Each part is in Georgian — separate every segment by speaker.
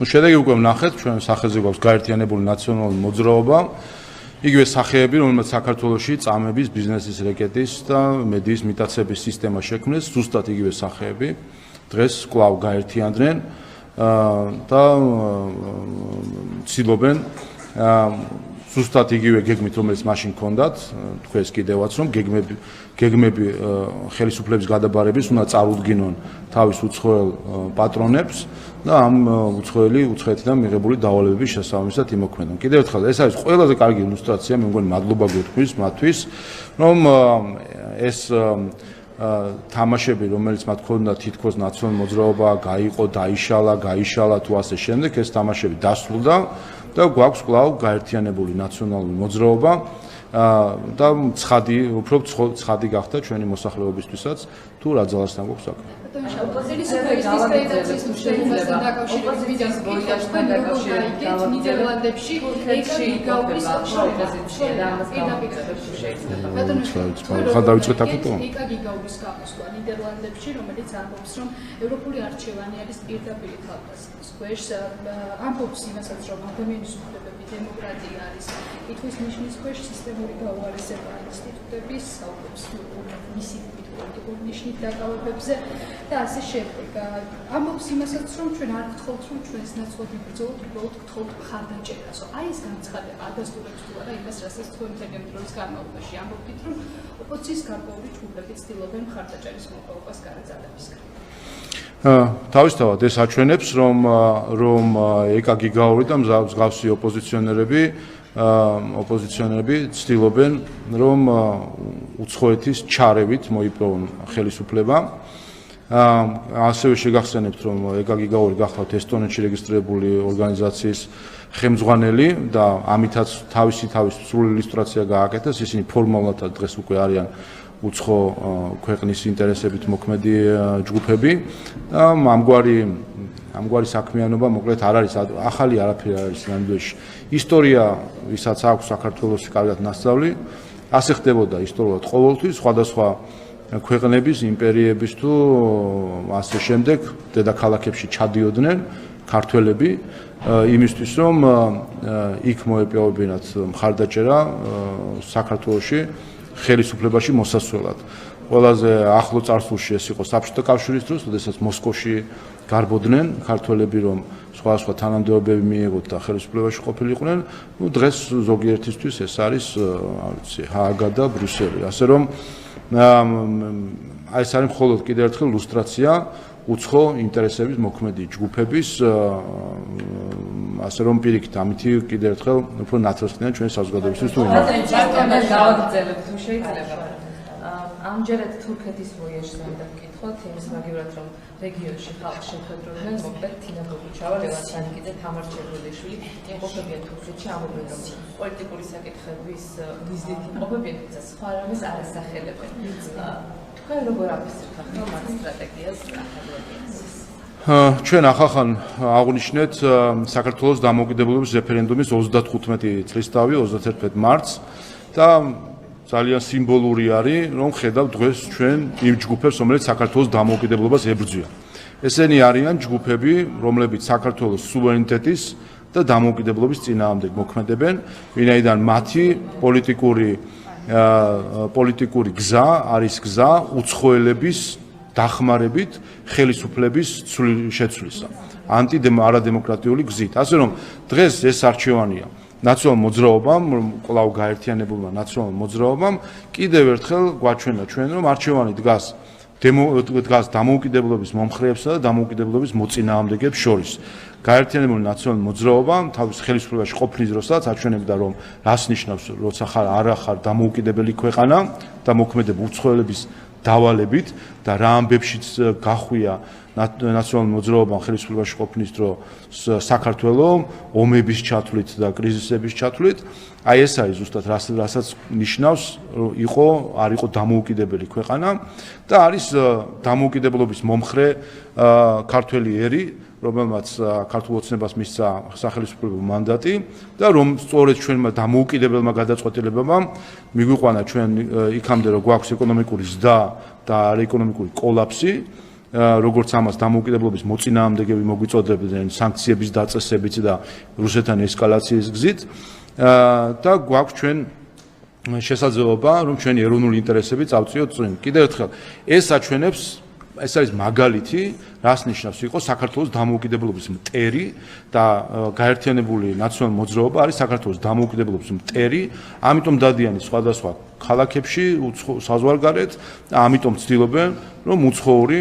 Speaker 1: შედეგი უკვე ვნახეთ, ჩვენ სახეზე გვაქვს გაერთიანებული ნაციონალური მოძრაობა. იგივე სახეები, რომელმაც საქართველოში წამების, ბიზნესის რეკეტის და მედიის მიტაცების სისტემა შექმნეს, ზუსტად იგივე სახეები დღეს კვლავ გაერთიანდნენ და ცდილობენ ზუსტად იგივე გეგმით, რომელიც მაშინ ჰქონდათ, თქვენს კიდევაც რომ გეგმები ხელისუფლების გადაბარების უნდა წარუდგინონ თავის უცხოელ პატრონებს და ამ უცხოეთიდან მიღებული დავალებების შესაბამისად იმოქმედონ. კიდევ ერთხელ ეს არის ყველაზე კარგი ილუსტრაცია, მე მგონი მადლობა გეთქვით მათთვის, რომ ეს თამაშები, რომელიც მათ ჰქონდა თითქოს ნაციონალური მოძრაობა, გაიყო, გაიშალა თუ ასე შემდეგ, ეს თამაშები დასრულდა და გვაქვს კვლავ გაერთიანებული ნაციონალური მოძრაობა და უფრო ცხადი გახდა ჩვენი მოსახლეობისთვისაც თუ რა ძალასთან გვაქვს საქმე. დავიწყეთ აქეთო?
Speaker 2: ნიდერლანდებში, რომელიც ამბობს, რომ ევროპული არჩევანი არის პირდაპირ თავდასხმის ქვეშ, ამბობს იმასაც, რომ ადამიანის უფლებები, დემოკრატია არის კითხვის ნიშნის ქვეშ, სისტემური გაუარესება ინსტიტუტების, საუბრობს მისი პოლიტიკური ნიშნით დაკავებებზე და ასე შემდეგ. ამბობს იმასაც, რომ ჩვენ არ გთხოვთ, რომ ჩვენს ნაცვლად იბრძოლოთ, უბრალოდ გთხოვთ მხარდაჭერას. აი ეს განცხადება ადასტურებს თუ არა იმას, რასაც თქვენ მთელი ამ დროის განმავლობაში ამბობთ, რომ ოპოზიციის გარკვეული ჯგუფები ცდილობენ მხარდაჭერის მოპოვებას გარდაძალებისგან.
Speaker 1: თავისთავად ეს აჩვენებს, რომ ეკა გიგაური და მსგავსი ოპოზიციონერები ცდილობენ, რომ უცხოეთის ჩარევით მოიპოვონ ხელისუფლება. ასევე შეგახსენებთ, რომ ეკა გიგაური გახლავთ ესტონეთში რეგისტრირებული ორგანიზაციის ხელმძღვანელი და ამითაც თავისი სრული ილუსტრაცია გააკეთეს, ისინი ფორმალურად დღეს უკვე არიან უცხო ქვეყნის ინტერესებით მოქმედი ჯგუფები და ამგვარი საქმიანობა მოკლედ არ არის ახალი არაფერი არ არის ნამდვილში. ისტორია, ვისაც აქვს საქართველოს კარგად ნასწავლი, ასე ხდებოდა ისტორიულად ყოველთვის სხვადასხვა ქვეყნების, იმპერიების თუ ასე შემდეგ დედაქალაქებში ჩადიოდნენ ქართველები იმისთვის, რომ იქ მოეპოვებინათ მხარდაჭერა საქართველოში ხელისუფლებაში მოსასვლელად. ყველაზე ახლო წარსულში ეს იყო საბჭოთა კავშირის დროს, როდესაც მოსკოვში გარბოდნენ ქართველები, რომ სხვადასხვა თანამდებობები მიეღოთ და ხელისუფლებაში ყოფილიყვნენ. დღეს ზოგიერთისთვის ეს არის, არ ვიცი, ჰააგა და ბრიუსელი. ასე რომ ეს არის მხოლოდ კიდევ ერთხელ ილუსტრაცია უცხო ინტერესების მოქმედი ჯგუფების, ასე რომ პირიქით ამითი კიდევ ერთხელ უფრო ნათლისმცემია ჩვენი საზოგადოებისთვის თუ
Speaker 3: ამჯერად თურქეთის ვოიაჟზე უნდა ვკითხოთ, იმის მაგივრად, რომ რეგიონში ხალხს შეხვედრობდნენ, მოკლედ თინა გოგუჩავა, ლევან სანიკიძე, თამარ ჩერგოლიშვილი იმყოფებიან თურქეთში, ამბობენ, რომ პოლიტიკური საკითხების მიზნით იმყოფებიან, თუმცა სხვა რამეს არ ასახელებენ. თქვენ როგორ აფასებთ ამ სტრატეგიას?
Speaker 1: ჩვენ ახალ აღნიშნეთ საქართველოს დამოუკიდებლობის რეფერენდუმის 35 წლისთავი 31 მარტს და ძალიან სიმბოლური არის, რომ ხედავთ დღეს ჩვენ იმ ჯგუფებს, რომელიც საქართველოს დამოუკიდებლობას ებრძვიან. ესენი არიან ჯგუფები, რომლებიც საქართველოს სუვერენიტეტის და დამოუკიდებლობის წინააღმდეგ მოქმედებენ, ვინაიდან მათი პოლიტიკური გზა არის გზა უცხოელების დახმარებით ხელისუფლების შეცვლისა, არადემოკრატიული გზით. ასე რომ დღეს ეს არჩევანია ნაციონალურ მოძრაობამ, კვლავ გაერთიანებულმა ნაციონალურ მოძრაობამ კიდევ ერთხელ გვაჩვენა ჩვენ, რომ არჩევანი დგას დამოუკიდებლობის მომხრეებსა და დამოუკიდებლობის მოწინააღმდეგებს შორის. გაერთიანებული ნაციონალური მოძრაობა თავის ხელისუფლებაში ყოფნის დროსაც აჩვენებდა, რომ რას ნიშნავს, როცა არ ხარ დამოუკიდებელი ქვეყანა და მოქმედებ უცხოელების დავალებით და რა ამბებშიც გახვია ნაციონალურ მოძრაობამ ხელისუფლებაში ყოფნის დრო საქართველოს ომების ჩათვლით და კრიზისების ჩათვლით. აი ეს არის ზუსტად რასაც ნიშნავს არ იყო დამოუკიდებელი ქვეყანა და არის დამოუკიდებლობის მომხრე ქართველი ერი, რომელმაც ქართულ ოცნებას მისცა სახელმწიფო მანდატი და რომ სწორედ ჩვენმა დამოუკიდებელმა გადაწყვეტილებამ მიგვიყვანა ჩვენ იქამდე რომ გვაქვს ეკონომიკური ზრდა და ეკონომიკური კოლაფსი როგორც ამას დამოუკიდებლობის მოწინააღმდეგეები მოგვიწოდებდნენ სანქციების დაწესებით და რუსეთთან ესკალაციის გზით და გვაქვს ჩვენ შესაძლებლობა რომ ჩვენი ეროვნული ინტერესები წავწიოთ წინ. კიდევ ერთხელ ეს აჩვენებს ეს არის მაგალითი რას ნიშნავს იყო საქართველოს დამოუკიდებლობის მტერი და გაერთიანებული ნაციონალური მოძრაობა არის საქართველოს დამოუკიდებლობის მტერი, ამიტომ დადიანის სხვადასხვა ქალაქებში საზღვარგარეთ და ამიტომ ცდილობენ რომ უცხოური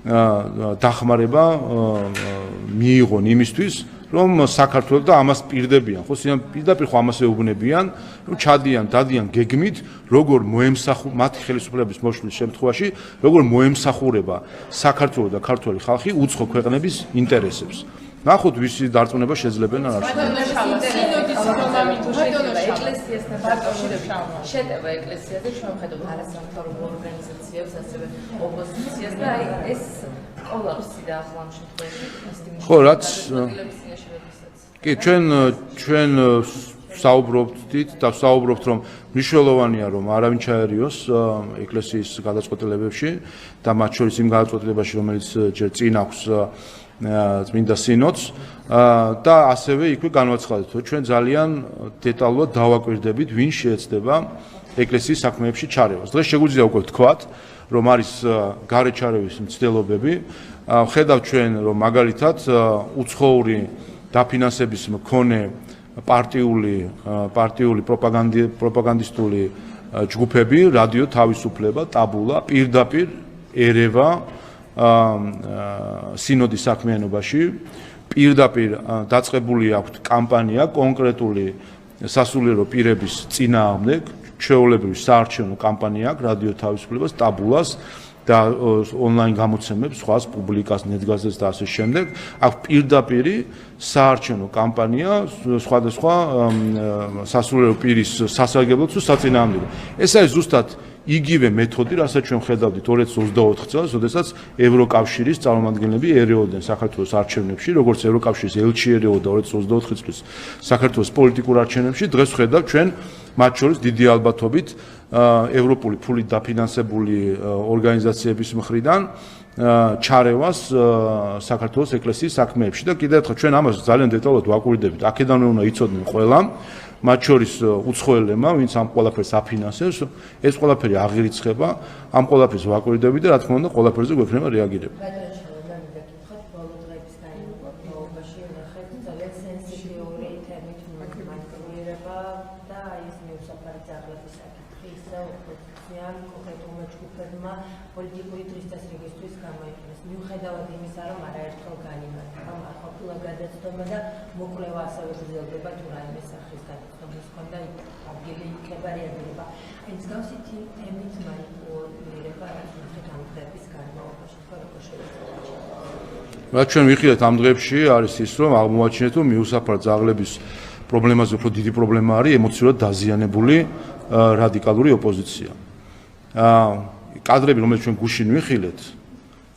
Speaker 1: დახმარება მიიღონ იმისთვის რომ საქართველოს და ამას პირდებიან ხო პირდაპირ ხო ამას ეუბნებიან რომ ჩადიან დადიან გეგმით როგორ მათი ხელისუფლების მოშლის შემთხვევაში როგორ მოემსახურება საქართველოს და ქართველი ხალხი უცხო ქვეყნების ინტერესებს ნახოთ ვისი დარწმუნება შეძლებენ არ არის
Speaker 3: ეკლესიასთან დაკავშირებით შეტევა ეკლესიაზე ჩვენ ვხედავთ არასამთავრობო ორგანიზაციებს ასევე ოპოზიციას და ეს კოლაფსი და ახლა ამ შემთხვევაში
Speaker 1: ხო რაც კი ჩვენ საუბრობთ და საუბრობთ რომ მნიშვნელოვანია რომ არავინ ჩაერიოს ეკლესიის გადაწყვეტილებებში და მათ შორის იმ გადაწყვეტილებაში რომელიც ჯერ წინ აქვს წმინდა სინოდს და ასევე იქვე განვაცხადეთ რომ ჩვენ ძალიან დეტალურად დავაკვირდებით ვინ შეეცდება ეკლესიის საქმეებში ჩარევას. დღეს შეგვიძლია უკვე ვთქვათ რომ არის გარეჩარევის მცდელობები. ხედავთ ჩვენ რომ მაგალითად უცხოური დაფინანსების მქონე პარტიული პროპაგანდისტული ჯგუფები, რადიო თავისუფლება, ტაბულა პირდაპირ ერევა სინოდის საქმიანობაში, პირდაპირ დაწყებული აქვს კამპანია კონკრეტული სასულიერო პირების წინააღმდეგ, ჩვეულებრივი საარჩევნო კამპანია აქვს რადიო თავისუფლებას, ტაბულას და ონლაინ გამოცემებს, სხვას პუბლიკას, ნეტგაზეთს და ასე შემდეგ. აქვს პირდაპირი საარჩევნო კამპანია სხვადასხვა სასულიერო პირის სასარგებლოდ თუ საწინააღმდეგო. ეს არის ზუსტად იგივე მეთოდი, რასაც ჩვენ ხედავდით 2024 წელს, როდესაც ევროკავშირის წარმომადგენლები ერეოდნენ საქართველოს არჩევნებში, როგორც ევროკავშირის ელჩი ერეოდა 2024 წლის საქართველოს პოლიტიკურ არჩევნებში, დღეს ხედავთ ჩვენ მათ შორის დიდი ალბათობით ევროპული ფულით დაფინანსებული ორგანიზაციების მხრიდან ჩარევას საქართველოს ეკლესიის საქმეებში და კიდევ ერთხელ ჩვენ ამას ძალიან დეტალურად ვაკვირდებით. აქედანვე უნდა იცოდნენ ყველამ, მათ შორის უცხოელებმა, ვინც ამ ყველაფერს აფინანსებს, ეს ყველაფერი აღირიცხება, ამ ყველაფერს ვაკვირდებით და რა თქმა უნდა ყველაფერზე გვექნება რეაგირება.
Speaker 4: პოლიტიკური თვისდასრიგისთვის გამოიყენეს. მიუხედავად იმისა, რომ არაერთხელ განიმარტა, ყოფილა გადაცდომა და მოკვლევა ასევე გრძელდება თუ რაიმე სახის გადაცდომის ჰქონდა ადგილი იქნება რეაგირება. მსგავსი თემით მანიპულირება ამ დღეების განმავლობაში თქვა როგორ შეიძლება.
Speaker 1: რაც ჩვენ ვიხილეთ ამ დღეებში არის ის, რომ აღმოაჩინეთ, რომ მიუსაფარ ძაღლების პრობლემაზე უფრო დიდი პრობლემა არის ემოციურად დაზიანებული რადიკალური ოპოზიცია. კადრები, რომელიც ჩვენ გუშინ ვიხილეთ,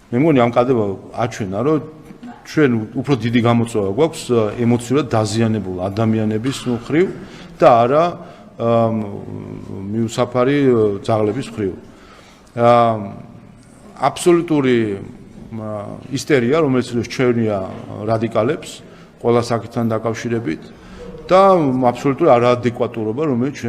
Speaker 1: მე მგონი ამ კადრებმა აჩვენა, რომ ჩვენ უფრო დიდი გამოწვევა გვაქვს ემოციურად დაზიანებულ ადამიანების მხრივ და არა მიუსაფარი ძაღლების მხრივ. აბსოლუტური ისტერია, რომელიც ჩვენია რადიკალებს ყველა საკითხთან დაკავშირებით და აბსოლუტური არაადეკვატურობა, რომელიც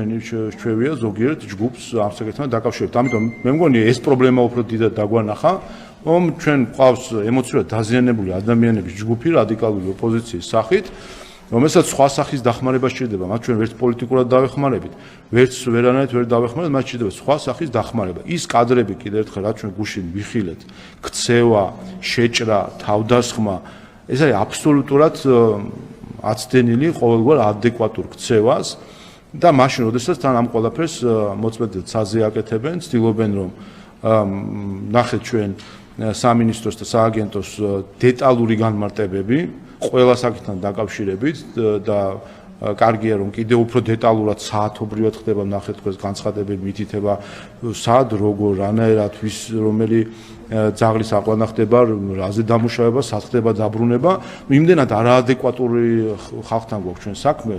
Speaker 1: ჩვევია ზოგიერთ ჯგუფს ამ საკითხთან დაკავშირებით. ამიტომ მე მგონი ეს პრობლემა უფრო დიდად დაგვანახა, რომ ჩვენ ყავს ემოციურად დაზიანებული ადამიანების ჯგუფი რადიკალური ოპოზიციის სახით, რომელსაც სხვა სახის დახმარება სჭირდება. მათ ჩვენ ვერც პოლიტიკურად დავეხმარებით, ვერც ვერანაირად ვერ დავეხმარებით, მათ სჭირდება სხვა სახის დახმარება. ის კადრები კიდევ ერთხელ რაც ჩვენ გუშინ ვიხილეთ, ქცევა, შეჭრა, თავდასხმა, ეს არის აბსოლუტურად აცდენილი ყოველგვარ ადეკვატურ ქცევას და მაშინ როდესაც თან ამ ყველაფერს მოწმედად საზე აკეთებენ, ცდილობენ რომ ნახეთ ჩვენ სამინისტროს და სააგენტოს დეტალური განმარტებები ყველა საკითხთან დაკავშირებით და კარგია რომ კიდევ უფრო დეტალურად საათობრივად ხდება ნახეთ თქვენს განცხადებები მითითება სად როგორ რანაირად ვის რომელი ძაღლის აყვანა ხდება რაზე დამუშავება სად ხდება დაბრუნება იმდენად არაადეკვატური ხალხთან გვაქვს ჩვენ საქმე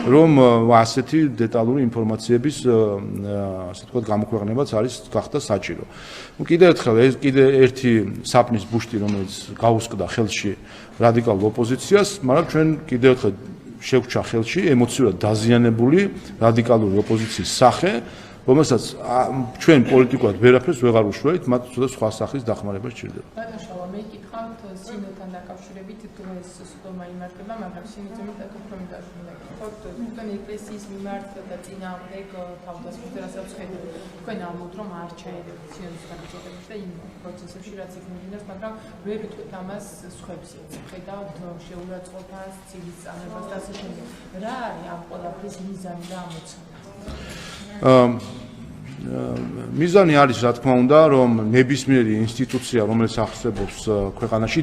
Speaker 1: რომ ასეთი დეტალური ინფორმაციების ასე ვთქვათ გამოქვეყნებაც არის გახდა საჭირო კიდევ ერთხელ ეს კიდე ერთი საფნის ბუშტი რომელიც გაუსკდა ხელში რადიკალურ ოპოზიციას მაგრამ ჩვენ კიდევ ერთხელ შეგვჭა ხელში ემოციურად დაზიანებული რადიკალური ოპოზიციის სახე რომელსაც ჩვენ პოლიტიკურად ვერაფერს ვეღარ უშველით მათ უცოტა სხვა სახის დახმარება სჭირდება.
Speaker 5: ბატონო, მე გითხავთ სინოდთან დაკავშირებით დღეს სხდომა იმართება, მაგრამ სინოდზე მეტად უფრო მინდა გითხოთ თვითონ ეკლესიის მიმართ და წინააღმდეგ თავდასხმაზე რასაც ხედავთ. თქვენ ამბობთ რომ არ ჩაერევთ სინოდის განხილვაში და იმ პროცესებში რაც იქ მიმდინარეობს, მაგრამ ვერ ვიტყვით ამას სხვებსაც. ხედავთ შეურაცხყოფას, ცილის წამებას და ასე შემდეგ. რა არის ამ ყველაფრის მიზანი და ამოცანა?
Speaker 1: მიზანი არის რა თქმა უნდა რომ ნებისმიერი ინსტიტუცია რომელიც ახსებობს ქვეყანაში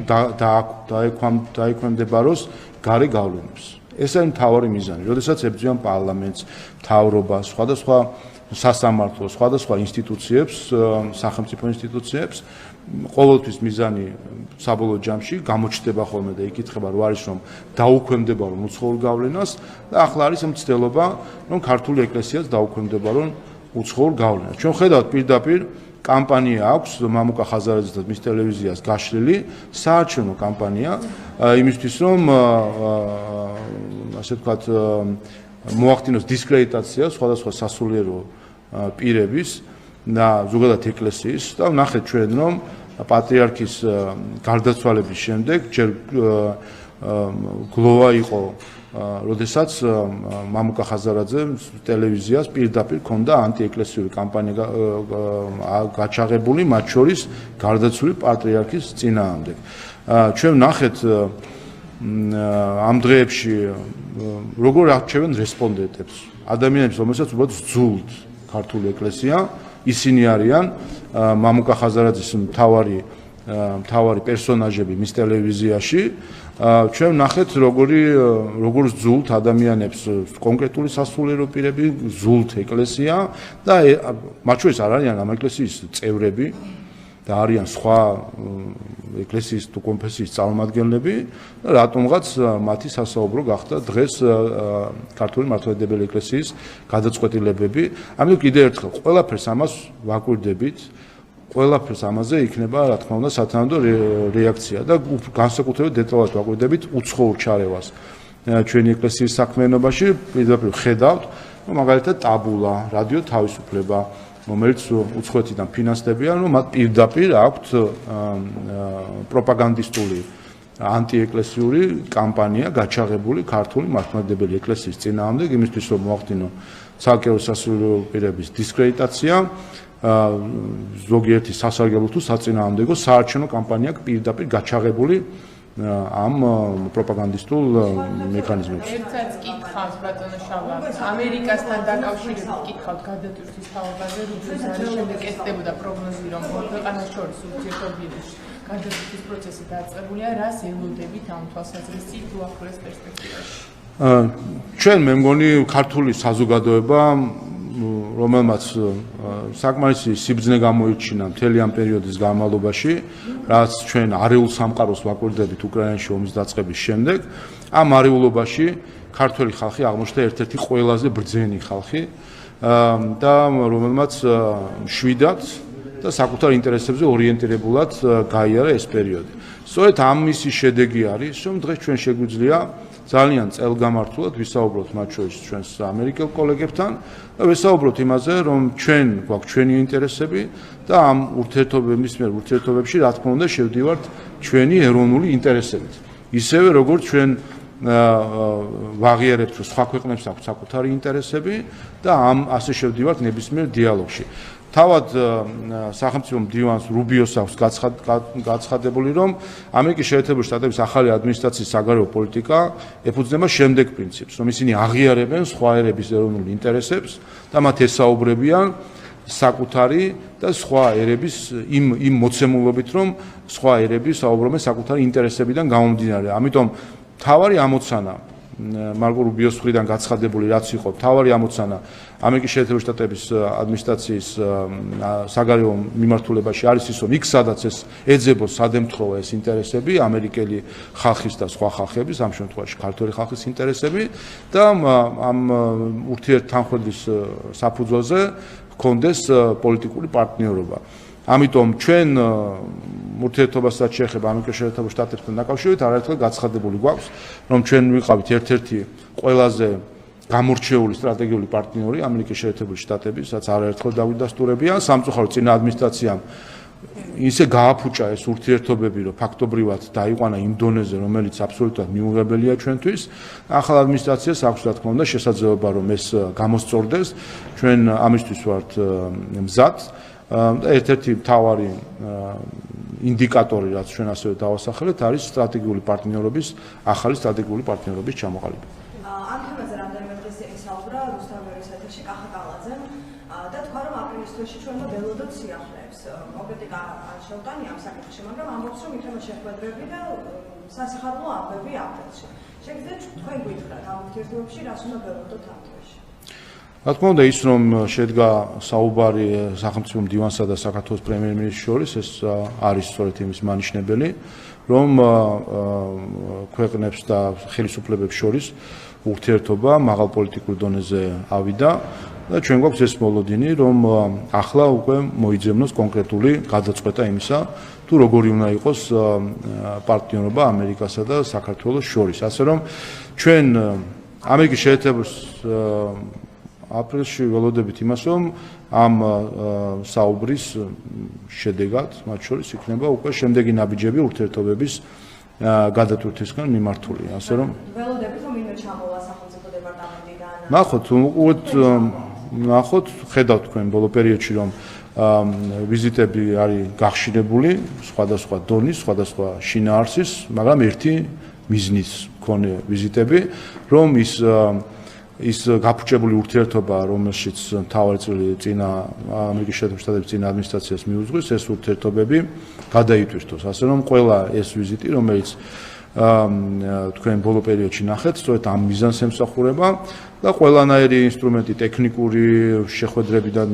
Speaker 1: დაექვემდებაროს გარე გავლენებს ეს არის მთავარი მიზანი როდესაც ებრძვიან პარლამენტს მთავრობას სხვადასხვა სასამართლოს სხვადასხვა ინსტიტუციებს სახელმწიფო ინსტიტუციებს ყოველთვის მიზანი საბოლოო ჯამში გამოჩნდება ხოლმე და იკითხება რო არის რომ დაუქვემდებარონ უცხოურ გავლენას და ახლა არის მცდელობა რომ ქართული ეკლესიაც დაუქვემდებარონ უცხოურ გავლენას. ჩვენ ხედავთ პირდაპირ კამპანია აქვს მამუკა ხაზარაძის და მის ტელევიზიას გაშლილი საარჩევნო კამპანია იმისთვის რომ ასე ვთქვათ მოახდინოს დისკრედიტაცია სხვადასხვა სასულიერო პირების და ზოგადად ეკლესიის და ნახეთ ჩვენ რომ პატრიარქის გარდაცვალების შემდეგ ჯერ გლოვა იყო როდესაც მამუკა ხაზარაძე ტელევიზიას პირდაპირ ქონდა ანტიეკლესიური კამპანია გაჩაღებული მათ შორის გარდაცვლილი პატრიარქის წინააღმდეგ ჩვენ ნახეთ ამ დღეებში როგორ არჩევენ რესპონდენტებს ადამიანებს რომელსაც უბრალოდ სძულთ ქართული ეკლესია ისინი არიან მამუკა ხაზარაძის მთავარი პერსონაჟები მის ტელევიზიაში ჩვენ ნახეთ როგორ ზულთ ადამიანებს კონკრეტული სასულიერო პირები ზულთ ეკლესია და მათ შორის არ არიან ამ ეკლესიის წევრები და არიან სხვა ეკლესიის თუ კონფესიის წარმომადგენლები და რატომღაც მათი სასაუბრო გახდა დღეს ქართული მართლმადიდებელი ეკლესიის გადაწყვეტილებები ამიტომ კიდევ ერთხელ ყველაფერს ამას ვაკვირდებით ყველაფერს ამაზე იქნება რა თქმა უნდა სათანადო რეაქცია და განსაკუთრებით დეტალურად ვაკვირდებით უცხოურ ჩარევას ჩვენი ეკლესიის საქმიანობაში პირდაპირ ხედავთ რომ მაგალითად ტაბულა რადიო თავისუფლება რომელიც უცხოეთიდან ფინანსდებიან რომ მათ პირდაპირ აქვთ პროპაგანდისტული ანტიეკლესიური კამპანია გაჩაღებული ქართული მართლმადიდებელი ეკლესიის წინააღმდეგ იმისთვის რომ მოახდინონ ცალკეული სასულიერო პირების დისკრედიტაცია ზოგიერთი სასარგებლო თუ საწინააღმდეგო საარჩევნო კამპანია პირდაპირ გაჩაღებული ამ პროპაგანდისტულ მექანიზმებში.
Speaker 5: ერთსაც კითხავს ბატონო შალვა, ამერიკასთან დაკავშირებით კითხავთ გადატვირთვის თაობაზე, რუბლის არის შემდეგ ეთდებოდა პროგნოზი, რომ ქვეყანას შორის ურთიერთობების გადატვირთვის პროცესი დაწყებულია, რას ელოდებით ამ თვალსაზრისით უახლოეს პერსპექტივაში?
Speaker 1: ჩვენ მე მგონი ქართული საზოგადოება რომელმაც საკმარისი სიბრძნე გამოიჩინა მთელი ამ პერიოდის განმავლობაში, რაც ჩვენ არეულ სამყაროს ვაკვირდებით უკრაინაში ომის დაწყების შემდეგ, ამ არეულობაში ქართველი ხალხი აღმოჩნდა ერთ-ერთი ყველაზე ბრძენი ხალხი და რომელმაც მშვიდად და საკუთარ ინტერესებზე ორიენტირებულად გაიარა ეს პერიოდი. სწორედ ამისი შედეგი არის, რომ დღეს ჩვენ შეგვიძლია ძალიან წელგამართულად ვისაუბროთ მათ შორის ჩვენს ამერიკელ კოლეგებთან და ვისაუბროთ იმაზე, რომ ჩვენ გვაქვს ჩვენი ინტერესები და ამ ურთიერთობებში რა თქმა უნდა შევდივართ ჩვენი ეროვნული ინტერესებით. ისევე როგორც ჩვენ ვაღიარებთ, რომ სხვა ქვეყნებს აქვთ საკუთარი ინტერესები და ასე შევდივართ ნებისმიერ დიალოგში. თავად სახელმწიფო მდივანს რუბიოს აქვს გაცხადებული, რომ ამერიკის შეერთებული შტატების ახალი ადმინისტრაციის საგარეო პოლიტიკა ეფუძნება შემდეგ პრინციპს, რომ ისინი აღიარებენ სხვა ერების ეროვნულ ინტერესებს და მათ ესაუბრებიან საკუთარი და სხვა ერების იმ მოცემულობით, რომ სხვა ერები საუბრობენ საკუთარი ინტერესებიდან გამომდინარე. ამიტომ თავარი ამოცანა მარკო რუბიოს მხრიდან გაცხადებული რაც იყო თავარი ამოცანა ამერიკის შეერთებული შტატების ადმინისტრაციის საგარეო მიმართულებაში არის ის რომ იქ სადაც ეს ეძებოს სადემთხოვა ეს ინტერესები ამერიკელი ხალხის და სხვა ხალხების ამ შემთხვევაში ქართველი ხალხის ინტერესები და ამ ურთიერთთანხმდების საფუძველზე ჰქონდეს პოლიტიკური პარტნიორობა. ამიტომ ჩვენ ურთიერთობასაც შეეხება ამერიკის შეერთებულ შტატებთან დაკავშირებით არაერთხელ გაცხადებული გვაქვს რომ ჩვენ ვიყავით ერთ-ერთი ყველაზე გამორჩეული სტრატეგიული პარტნიორი ამერიკის შეერთებული შტატების, რაც არაერთხელ დაგვიდასტურებია. სამწუხაროდ წინა ადმინისტრაციამ ისე გააფუჭა ეს ურთიერთობები, რომ ფაქტობრივად დაიყვანა იმ დონეზე, რომელიც აბსოლუტურად მიუღებელია ჩვენთვის. ახალ ადმინისტრაციას აქვს რა თქმა უნდა შესაძლებლობა რომ ეს გამოსწორდეს. ჩვენ ამისთვის ვართ მზად. და ერთ-ერთი მთავარი ინდიკატორი, რაც ჩვენ ასევე დავასახელეთ, არის სტრატეგიული პარტნიორობის, ახალი სტრატეგიული პარტნიორობის ჩამოყალიბება.
Speaker 6: ამ თემაზე რამდენიმე დღეს ისაუბრა რუსთავ მერის ეთერში კახა კალაძემ და თქვა, რომ აპრილის თვეში ჩვენმა ველოდოთ სიახლეებს. კონკრეტიკა არ შევტანია ამ საკითხში, მაგრამ ამბობს, რომ იქნება შეხვედრები და სასიხარულო ამბები აპრილში. შეგიძლიათ თქვენ გითხრათ ამ ურთიერთობებში რას უნდა ველოდოთ ამ თვეში?
Speaker 1: რა თქმა უნდა ის რომ შედგა საუბარი სახელმწიფო მდივანსა და საქართველოს პრემიერ-მინისტრს შორის ეს არის სწორედ იმის მანიშნებელი რომ ქვეყნებს და ხელისუფლებებს შორის ურთიერთობა მაღალ პოლიტიკურ დონეზე ავიდა და ჩვენ გვაქვს ეს მოლოდინი რომ ახლა უკვე მოიძებნოს კონკრეტული გადაწყვეტა იმისა თუ როგორი უნდა იყოს პარტნიორობა ამერიკასა და საქართველოს შორის ასე რომ ჩვენ ამერიკის შეერთებულ აპრილში ველოდებით იმას, რომ ამ საუბრის შედეგად, მათ შორის იქნება უკვე შემდეგი ნაბიჯები ურთიერთობების გადატვირთვისგან მიმართული. ასე რომ
Speaker 6: ველოდებით რომ ვინმე ჩამოვა სახელმწიფო დეპარტამენტიდან.
Speaker 1: ნახოთ, ხედავთ თქვენ ბოლო პერიოდში რომ ვიზიტები არის გახშირებული, სხვადასხვა დონის, სხვადასხვა შინაარსის, მაგრამ ერთი მიზნის მქონე ვიზიტები, რომ ის გაფუჭებული ურთიერთობა, რომელშიც მთავარი წვლილი წინა ამერიკის შეერთებული შტატების წინა ადმინისტრაციას მიუძღვის, ეს ურთიერთობები გადაიტვირთოს. ასე რომ ყველა ეს ვიზიტი, რომელიც თქვენ ბოლო პერიოდში ნახეთ, სწორედ ამ მიზანს ემსახურება და ყველანაირი ინსტრუმენტი ტექნიკური შეხვედრებიდან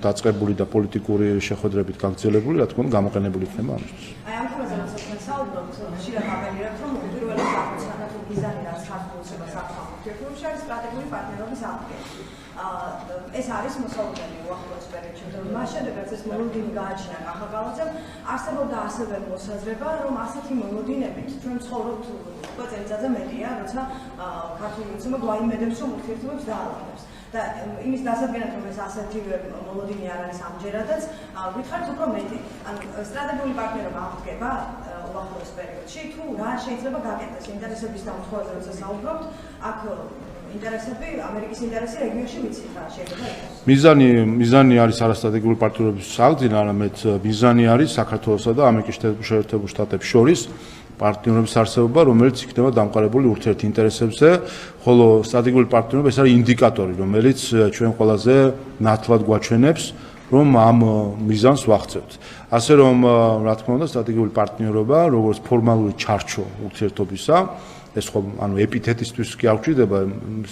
Speaker 1: დაწყებული და პოლიტიკური შეხვედრებით გაგრძელებული, რა თქმა უნდა, გამოყენებული იქნება ამისთვის.
Speaker 6: აი ამ თემაზე როცა თქვენ საუბრობთ, ხშირად აპელირებთ, რომ პირველი საკითხი თუ მიზანი რაც ხარჯულდება საფრთხე ურთიერთობებში არის სტრატეგიული პარტნიორობის აღდგენა. ეს არის მოსალოდნელი უახლოეს პერიოდში. მას შემდეგ რაც ეს მოლოდინი გააჩინა კახა კალაძემ, არსებობდა ასევე მოსაზრება, რომ ასეთი მოლოდინებით ჩვენ ცხოვრობთ უკვე წელიწადზე მეტია, როცა ქართული მოცემა გვაიმედებს, რომ ურთიერთობებს დაალაგებს. და იმის დასადგენად, რომ ეს ასეთი მოლოდინი არ არის ამჯერადაც, გითხარით უფრო მეტი. ანუ სტრატეგიული პარტნიორობა აღდგება უახლოეს პერიოდში, თუ რა შეიძლება გაკეთდეს ინტერესების დამხმარებლად, როცა საუბრობთ, აქ ინტერესები, ამერიკის ინტერესი რეგიონში ვიცით რა შეიძლება იყოს.
Speaker 1: მიზანი არის არასტრატეგიული პარტნიორობის აღძენა, არამედ მიზანი არის საქართველოსა და ამერიკის შეერთებულ შტატებს შორის პარტნიორობის არსებობა, რომელიც იქნება დამყარებული ურთიერთინტერესებზე, ხოლო სტრატეგიული პარტნიორობა ეს არის ინდიკატორი, რომელიც ჩვენ ყველაზე ნათლად გვაჩვენებს, რომ ამ მიზანს ვახცევთ. ასე რომ, რა თქმა უნდა, სტრატეგიული პარტნიორობა, როგორც ფორმალური ჩარჩო ურთიერთობისა, ეს ხო ანუ ეპითეტისთვის კი არ გვჭირდება,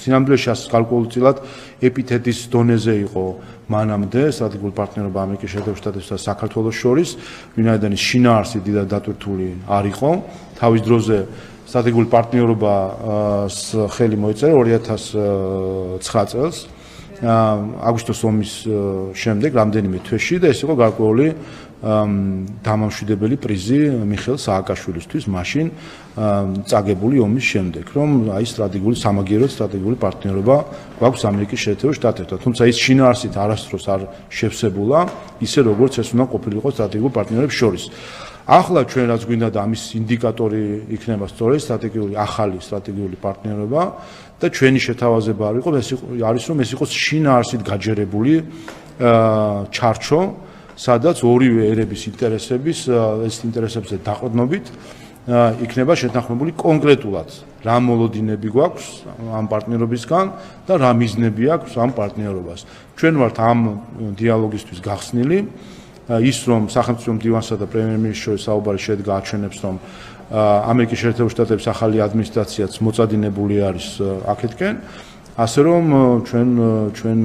Speaker 1: სინამდვილეში გარკვეულწილად ეპითეტის დონეზე იყო მანამდე სტრატეგიული პარტნიორობა ამერიკის შეერთებულ შტატებსა და საქართველოს შორის, ვინაიდან ის შინაარსი დიდად დატვირთული არ იყო. თავის დროზე სტრატეგიული პარტნიორობას ხელი მოეწერა 2009 წელს, აგვისტოს ომის შემდეგ რამდენიმე თვეში და ეს იყო გარკვეული დამამშვიდებელი პრიზი მიხეილ სააკაშვილისთვის მაშინ წაგებული ომის შემდეგ, რომ აი სტრატეგიული სამაგიეროდ სტრატეგიული პარტნიორობა გვაქვს ამერიკის შეერთებულ შტატებთან. თუმცა ის შინაარსით არასდროს არ შევსებულა, ისე როგორც ეს უნდა ყოფილიყო სტრატეგიული პარტნიორების შორის. ახლა ჩვენ რაც გვინდა და ამის ინდიკატორი იქნება სწორედ ახალი სტრატეგიული პარტნიორობა და ჩვენი შეთავაზება არის რომ ეს იყოს შინაარსით გაჯერებული ჩარჩო, სადაც ორივე ერების ინტერესებზე დაყრდნობით იქნება შეთანხმებული კონკრეტულად რა მოლოდინები გვაქვს ამ პარტნიორობისგან და რა მიზნები აქვს ამ პარტნიორობას. ჩვენ ვართ ამ დიალოგისთვის გახსნილი ის რომ სახელმწიფო მდივანსა და პრემიერ-მინისტრს შორის საუბარი შედგა აჩვენებს რომ ამერიკის შეერთებული შტატების ახალი ადმინისტრაციაც მოწადინებული არის აქეთკენ ასე რომ ჩვენ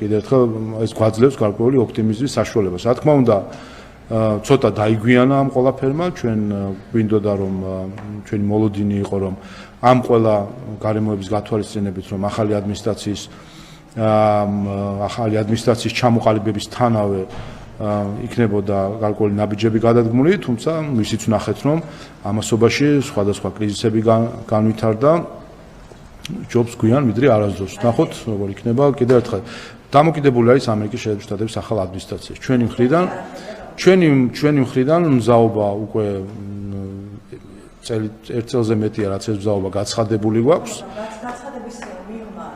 Speaker 1: კიდევ ერთხელ ეს გვაძლევს გარკვეული ოპტიმიზმის საშუალებას. Რა თქმა უნდა, ცოტა დაიგვიანა ამ ყველაფერმა, ჩვენ გვინდოდა რომ ჩვენი მოლოდინი იყო რომ ამ ყველა გარემოების გათვალისწინებით რომ ახალი ადმინისტრაციის ჩამოყალიბების თანავე იქნებოდა გარკვეული ნაბიჯები გადადგმული, თუმცა ისიც ვნახეთ რომ ამასობაში სხვადასხვა კრიზისები განვითარდა ჯობს გვიან ვიდრე არასდროს. ნახოთ როგორ იქნება კიდევ ერთხელ დამოკიდებული არის ამერიკის შეერთებული შტატების ახალ ადმინისტრაციაში. ჩვენი მხრიდან მზაობა უკვე ერთ წელზე მეტია რაც ეს მზაობა გაცხადებული გვაქვს.
Speaker 6: გაცხადების მიღმა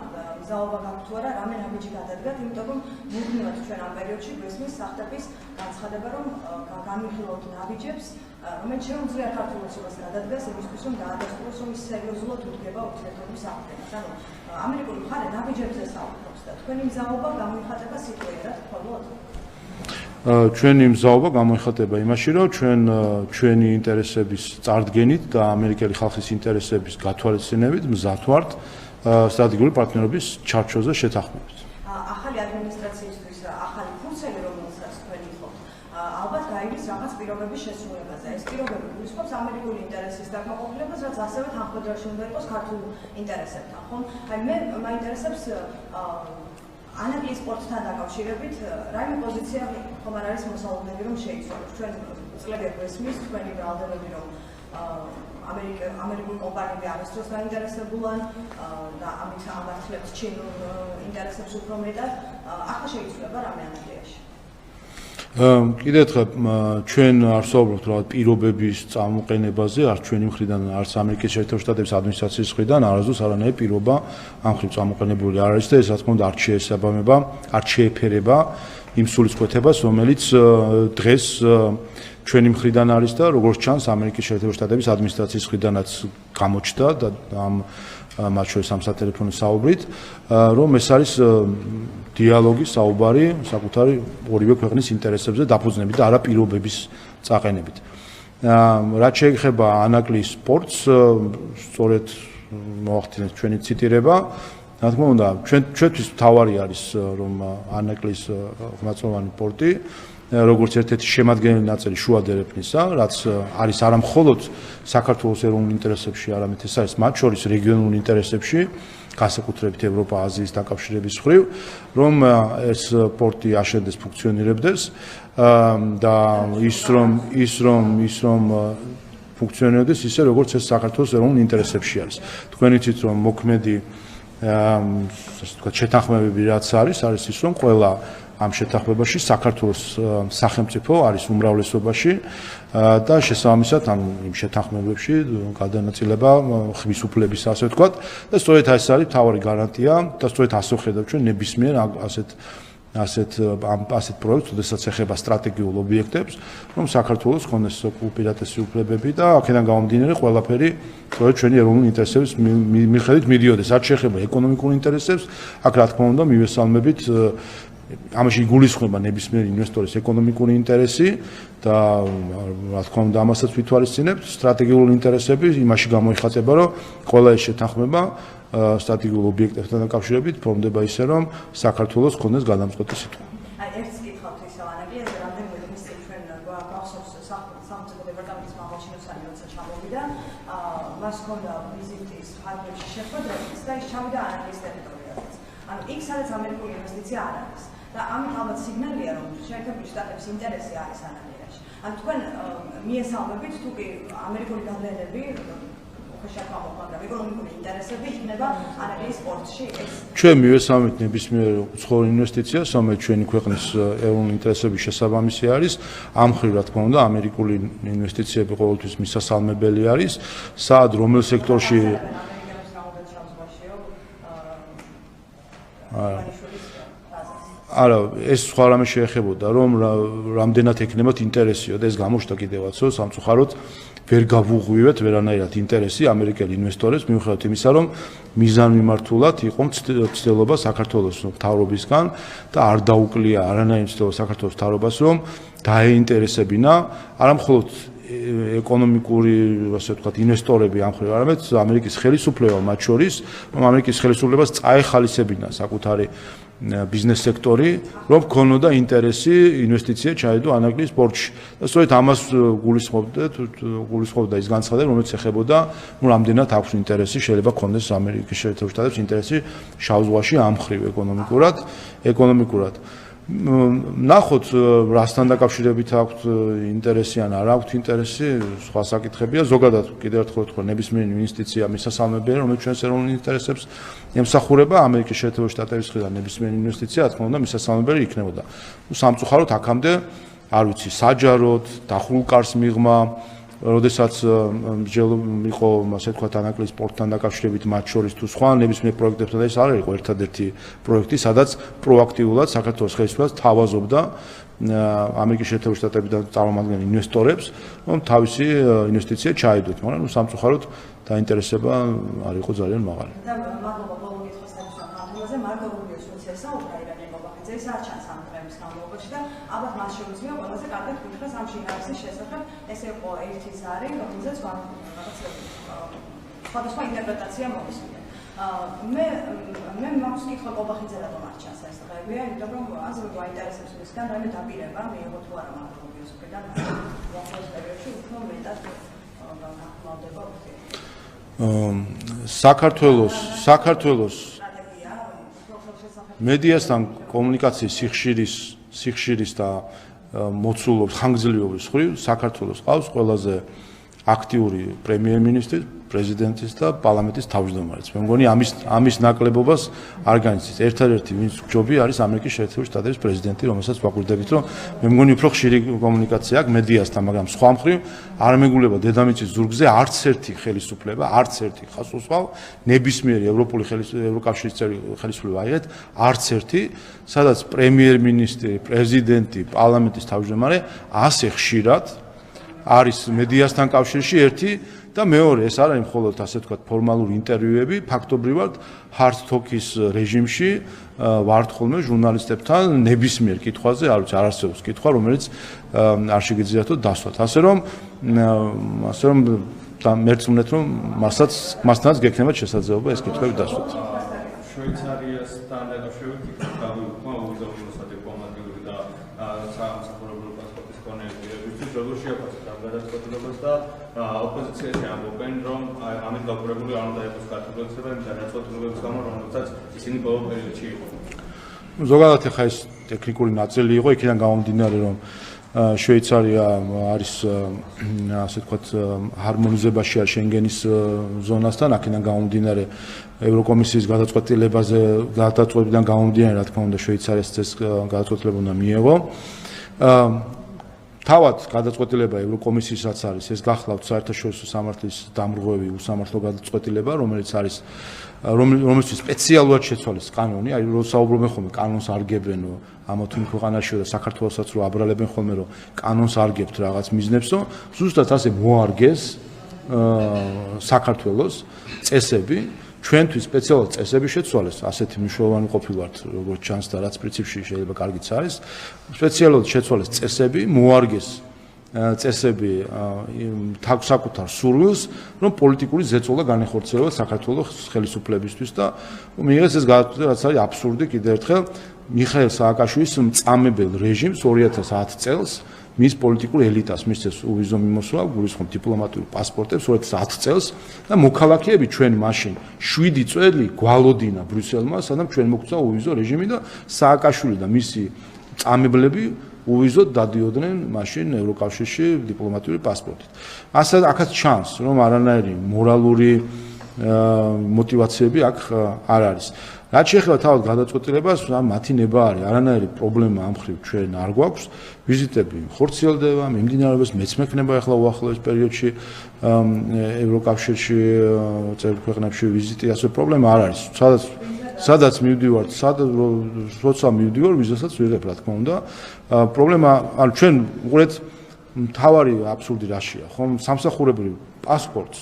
Speaker 6: მზაობა გაქვთ თუ არა, რამე ნაბიჯი გადადგათ, იმიტომ რომ მუდმივად ჩვენ ამ პერიოდში გვესმის სახტების განცხადება რომ განვიხილოთ ნაბიჯებს, რომელიც შეუძლია ქართულ ოცებას გადადგას იმისთვის რომ დაადასტუროს რომ ის სერიოზულად უდგება ურთიერთობების აღდგენას. ანუ ამერიკული მხარე ნაბიჯებზე საუბრობს და თქვენი მზაობა გამოიხატება სიტუაციად მხოლოდ
Speaker 1: ჩვენი მზაობა გამოიხატება იმაში, რომ ჩვენი ინტერესების წარდგენით და ამერიკელი ხალხის ინტერესების გათვალისწინებით მზად ვართ სტრატეგიული პარტნიორობის ჩარჩოზე შეთანხმებით.
Speaker 6: ახალი ადმინისტრაციისთვის ახალი ფუნქციები, რომელსაც თქვენ იხობთ, ალბათ გაივლის რაღაც პირობების შესრულებაზე. ეს პირობები გულისხმობს ამერიკული ინტერესის დაკმაყოფილებას, რაც ასევე თანხმდარში უნდა იყოს ქართულ ინტერესებთან, ხომ? აი მე მაინტერესებს ანაკლის სპორტთან დაკავშირებით რაიმე პოზიცია ხომ არ არის მოსალოდნელი რომ შეიცვალოს. ჩვენ წლები გვესმის თქვენი ბრალდებები რომ ამერიკული კომპანიები არასდროს გაინტერესებულან და ამით ამართლებთ ჩინურ ინტერესებს უფრო მეტად. ახლა შეიცვლება რამე ანაკლიაში.
Speaker 1: კიდევ ერთხელ ჩვენ არ ვსაუბრობთ რა პირობების წამოყენებაზე, არც ჩვენი მხრიდან, არც ამერიკის შეერთებული შტატების ადმინისტრაციის მხრიდან არასდროს არანაირი პირობა ამ მხრივ წამოყენებული არ არის და ეს რა თქმა უნდა არ შეეფერება იმ სულისკვეთებას, რომელიც დღეს ჩვენი მხრიდან არის და როგორც ჩანს ამერიკის შეერთებული შტატების ადმინისტრაციის მხრიდანაც გამოჩნდა და მათ შორის ამ სატელეფონო საუბრით, რომ ეს არის დიალოგი, საუბარი საკუთარი ორივე ქვეყნის ინტერესებზე დაფუძნებით და არა პირობების წაყენებით. რაც შეეხება ანაკლის სპორტს, სწორედ მოახდინეთ ჩვენი ციტირება. რა თქმა უნდა, ჩვენთვის მთავარი არის რომ ანაკლის ღრმაწვოვანი პორტი როგორც ერთ-ერთი შემადგენელი ნაწილი შუა დერეფნისა, რაც არის არა მხოლოდ საქართველოს ეროვნულ ინტერესებში, არამედ ეს არის მათ შორის რეგიონულ ინტერესებში, განსაკუთრებით ევროპა-აზიის დაკავშირების მხრივ, რომ ეს პორტი აშენდეს, ფუნქციონირებდეს და ის რომ ფუნქციონირებდეს ისე როგორც ეს საქართველოს ეროვნულ ინტერესებში არის. თქვენ იცით რომ მოქმედი ასე ვთქვათ შეთანხმებები რაც არის ის რომ ყველა ამ შეთანხმებაში საქართველოს სახელმწიფო არის უმრავლესობაში და შესაბამისად ამ შეთანხმებებში გადანაწილება ხმის უფლების ასე ვთქვათ და სწორედ ეს არის მთავარი გარანტია და სწორედ ასე ვხედავთ ჩვენ ნებისმიერ ასეთ პროექტს, როდესაც ეხება სტრატეგიულ ობიექტებს, რომ საქართველოს ქონდეს უპირატესი უფლებები და აქედან გამომდინარე ყველაფერი სწორედ ჩვენი ეროვნული ინტერესების მიხედვით მიდიოდეს. რაც შეეხება ეკონომიკურ ინტერესებს, აქ რა თქმა უნდა მივესალმებით ამაში იგულისხმება ნებისმიერი ინვესტორის ეკონომიკური ინტერესი და რა თქმა უნდა ამასაც ვითვალისწინებთ სტრატეგიული ინტერესები იმაში გამოიხატება რომ ყველა ეს შეთანხმება სტრატეგიულ ობიექტებთან დაკავშირებით ფორმდება ისე რომ საქართველოს ქონდეს გადამწყვეტი სიტყვა.
Speaker 6: აი ერთს გითხავთ ისევ ანაკლიე, რამდენიმე დღის წინ ჩვენ გვახსოვს სახელმწიფო დეპარტამენტის მაღალჩინოსანი როცა ჩამოვიდა, მას ჰქონდა ვიზიტის ფარგლებში შეხვედრებიც და ის ჩავიდა ანაკლის ტერიტორიაზეც. ანუ იქ სადაც ამერიკული ინვესტიცია არ არის. და ამით ალბათ სიგნალია რომ შეერთებული შტატების ინტერესი არის ანაკლიაში. ანუ თქვენ მიესალმებით თუ კი ამერიკული გავლენები ხოშაკავო, მაგრამ ეკონომიკური ინტერესები იქნება ანაკლის სპორტში ეს. ჩვენ
Speaker 1: მივესალმებით ნებისმიერ უცხოურ ინვესტიციას, რომელიც ჩვენი ქვეყნის ეროვნული ინტერესების შესაბამისი არის. ამ მხრივ რა თქმა უნდა ამერიკული ინვესტიციები ყოველთვის მისასალმებელი არის. სად რომელ სექტორში არა, ეს სხვა რამე შეეხებოდა, რომ რამდენად ექნებათ ინტერესიო და ეს გამოჩნდა კიდევაც, რომ სამწუხაროდ ვერ გავუღვივეთ ვერანაირად ინტერესი ამერიკელ ინვესტორებს, მიუხედავად იმისა, რომ მიზანმიმართულად იყო ცდილობა საქართველოს მთავრობისგან და არ დაუკლია არანაირი ცდილობა საქართველოს მთავრობას, რომ დაეინტერესებინა არა მხოლოდ ეკონომიკური, ასე ვთქვათ, ინვესტორები ამ მხრივ, არამედ ამერიკის ხელისუფლება მათ შორის, რომ ამერიკის ხელისუფლებას წაეხალისებინა საკუთარი ბიზნეს სექტორი, რომ ქონოდა ინტერესი ინვესტიცია ჩაედო ანაგლის პორტში. და სწორედ ამას გულისხმობდა ის განცხადება, რომელიც ეხებოდა, რომ რამდენად აქვს ინტერესი, შეიძლება ქონდეს ამერიკის შეერთებულ შტატებს ინტერესი შავ ზღვაში ამ მხრივ ეკონომიკურად. ნახოთ, რასთან დაკავშირებით აქვს ინტერესი ან არ აქვს ინტერესი, სხვა საკითხებია. ზოგადად კიდევ ერთხელ ვთქვა, ნებისმიერი ინვესტიცია მისასალმებელია, რომელიც ჩვენს ეროვნულ ინტერესებს ემსახურება. ამერიკის შეერთებული შტატების მხრიდან ნებისმიერი ინვესტიცია, რა თქმა უნდა, მისასალმებელი იქნებოდა. სამწუხაროდ აქამდე, არ ვიცი, საჯაროდ, დახურულ კარს მიღმა, როდესაც იყო, ასე ვთქვათ, ანაკლის სპორტთან დაკავშირებით მათ შორის თუ სხვა ნებისმიერ პროექტებთან, ეს არ იყო ერთადერთი პროექტი, სადაც პროაქტიულად საქართველოს ხელისუფლებას თავაზობდა ამერიკის შეერთებული შტატებიდან წარმომადგენელ ინვესტორებს, რომ თავისი ინვესტიცია ჩაედოთ, მაგრამ სამწუხაროდ დაინტერესება არ იყო ძალიან მაღალი.
Speaker 6: და მადლობა ბოლო კითხვის თემაზე, მარკო რუბიოს უცესა უკრაინელი მოგახეცე ის არ ჩანს ამ დღეების განმავლობაში და ალბათ მას შეუძლია ყველაზე კარგად გითხრას ამ შინაარსის შესახებ. ეს იყო ერთი ზარი, რომელზეც სხვადასხვა ინტერპრეტაცია მომისმინა. მე მაქვს კითხვა ყობახიძე რატომ არ ჩანს ეს დღეები, იმიტომ რომ აზრობ აინტერესებს მისგან რაიმე დაპირება მიიღო თუ არა მარკო რუბიოს მხრიდან მომავალ პერიოდში უფრო მეტად გახმოვდება საქართველოს მედიასთან კომუნიკაციის სიხშირის და მოცულობის ხანგრძლივობის მხრივ საქართველოს ყავს ყველაზე აქტიური პრემიერ-მინისტრი, პრეზიდენტის და პარლამენტის თავმჯდომარეც. მე მგონი ამის ნაკლებობას არ განიცდის. ერთადერთი ვინც ჯობი არის ამერიკის შეერთებული შტატების პრეზიდენტი, რომელსაც ვაკვირდებით, რომ მე მგონი უფრო ხშირი კომუნიკაცია აქვს მედიასთან, მაგრამ სხვა მხრივ არ მეგულება დედამიწის ზურგზე არც ერთი ხელისუფლება, არც ერთი ხაზოსვავ, ნებისმიერი ევროკავშირის წევრი ხელისუფლება აიღეთ, არც ერთი, სადაც პრემიერ-მინისტრი, პრეზიდენტი, პარლამენტის თავმჯდომარე ასე ხშირად არის მედიასთან კავშირში ერთი და მეორე, ეს არ არის მხოლოდ ასე ვთქვათ ფორმალური ინტერვიუები, ფაქტობრივად hard talk-ის რეჟიმში ვართ ხოლმე ჟურნალისტებთან ნებისმიერ კითხვაზე, არ ვიცი, არ არსებობს კითხვა, რომელიც არ შეგიძლიათო დასვათ. ასე რომ მერწმუნეთ, რომ მასთანაც გექნებათ შესაძლებლობა ეს კითხვები დასვათ.
Speaker 7: შვეიცარიასთან დაკავშირებით გავიუქმა უზომო სადიპლომატიური და სამსახურებრივი პასპორტის კონექტივებისთვის, როგორ შეაფასეთ ამ გადაწყვეტილებას და ოპოზიციაში ამბობენ, რომ ამით გაკურებული არ უნდა იყოს კატეგორიებსა იმ გადაწყვეტილებების გამო, რომელსაც ისინი ბოლო პერიოდში იყვნენ.
Speaker 1: ზოგადად ახლა ეს ტექნიკური ნაწილი იყო, იქიდან გამომდინარე, რომ შვეიცარია არის ასე ვთქვათ ჰარმონიზებაში არ შენგენის ზონასთან, აქედან გამომდინარე ევროკომისიის გადაწყვეტილებიდან გამომდინარე, რა თქმა უნდა, შვეიცარიას ეს გადაწყვეტილება უნდა მიეღო. თავად გადაწყვეტილება ევროკომისისაც არის, ეს გახლავთ საერთაშორისო სამართლის დამრღვევი უსამართლო გადაწყვეტილება, რომელიც არის რომელთვის სპეციალურად შეცვალეს კანონი, აი რომ საუბრობენ ხოლმე კანონს არგებენო, ამა თუ იმ ქვეყანაშიო და საქართველოსაც რო აბრალებენ ხოლმე რომ კანონს არგებთ რაღაც მიზნებსო, ზუსტად ასე მოარგეს საქართველოს წესები, ჩვენთვის სპეციალურად წესები შეცვალეს, ასეთი მნიშვნელოვანი ყოფილვართ, როგორც ჩანს და რაც პრინციპში შეიძლება კარგიც არის, სპეციალურად შეცვალეს წესები, მოარგეს წესები საკუთარ სურვილს, რომ პოლიტიკური ზეწოლა განეხორციელოს საქართველოს ხელისუფლებისთვის და მიიღეს ეს გადაწყვეტილება, რაც არის აბსურდი კიდევ ერთხელ მიხაილ სააკაშვილის მწამებელ რეჟიმს 2010 წელს მის პოლიტიკურ ელიტას მისცეს უვიზო მიმოსვლა, გულისხმობ დიპლომატიურ პასპორტებს 2010 წელს და მოქალაქეები ჩვენ მაშინ 7 წელი გვალოდინა ბრიუსელმა, სანამ ჩვენ მოგწვა უვიზო რეჟიმი და სააკაშვილი და მისი წამებლები უვიზოდ დადიოდნენ მაშინ ევროკავშირში დიპლომატიური პასპორტით. ასე აქაც ჩანს, რომ არანაირი მორალური მოტივაციები აქ არ არის. რაც შეეხება თავად გადაწყვეტილებას, მათი ნება არის, არანაირი პრობლემა ამ მხრივ ჩვენ არ გვაქვს. ვიზიტები ხორციელდება, მიმდინარეობს, მეც მექნება ახლა უახლოეს პერიოდში ევროკავშირში წევრ ქვეყნებში ვიზიტი, ასე პრობლემა არ არის. სადაც სადაც მივდივართ, როცა მივდივარ, ვიზასაც ვიღებ, რა თქმა უნდა. პრობლემა, ანუ ჩვენ უყურეთ მთავარი აბსურდი რაშია, ხომ? სამსახურებრივ პასპორტს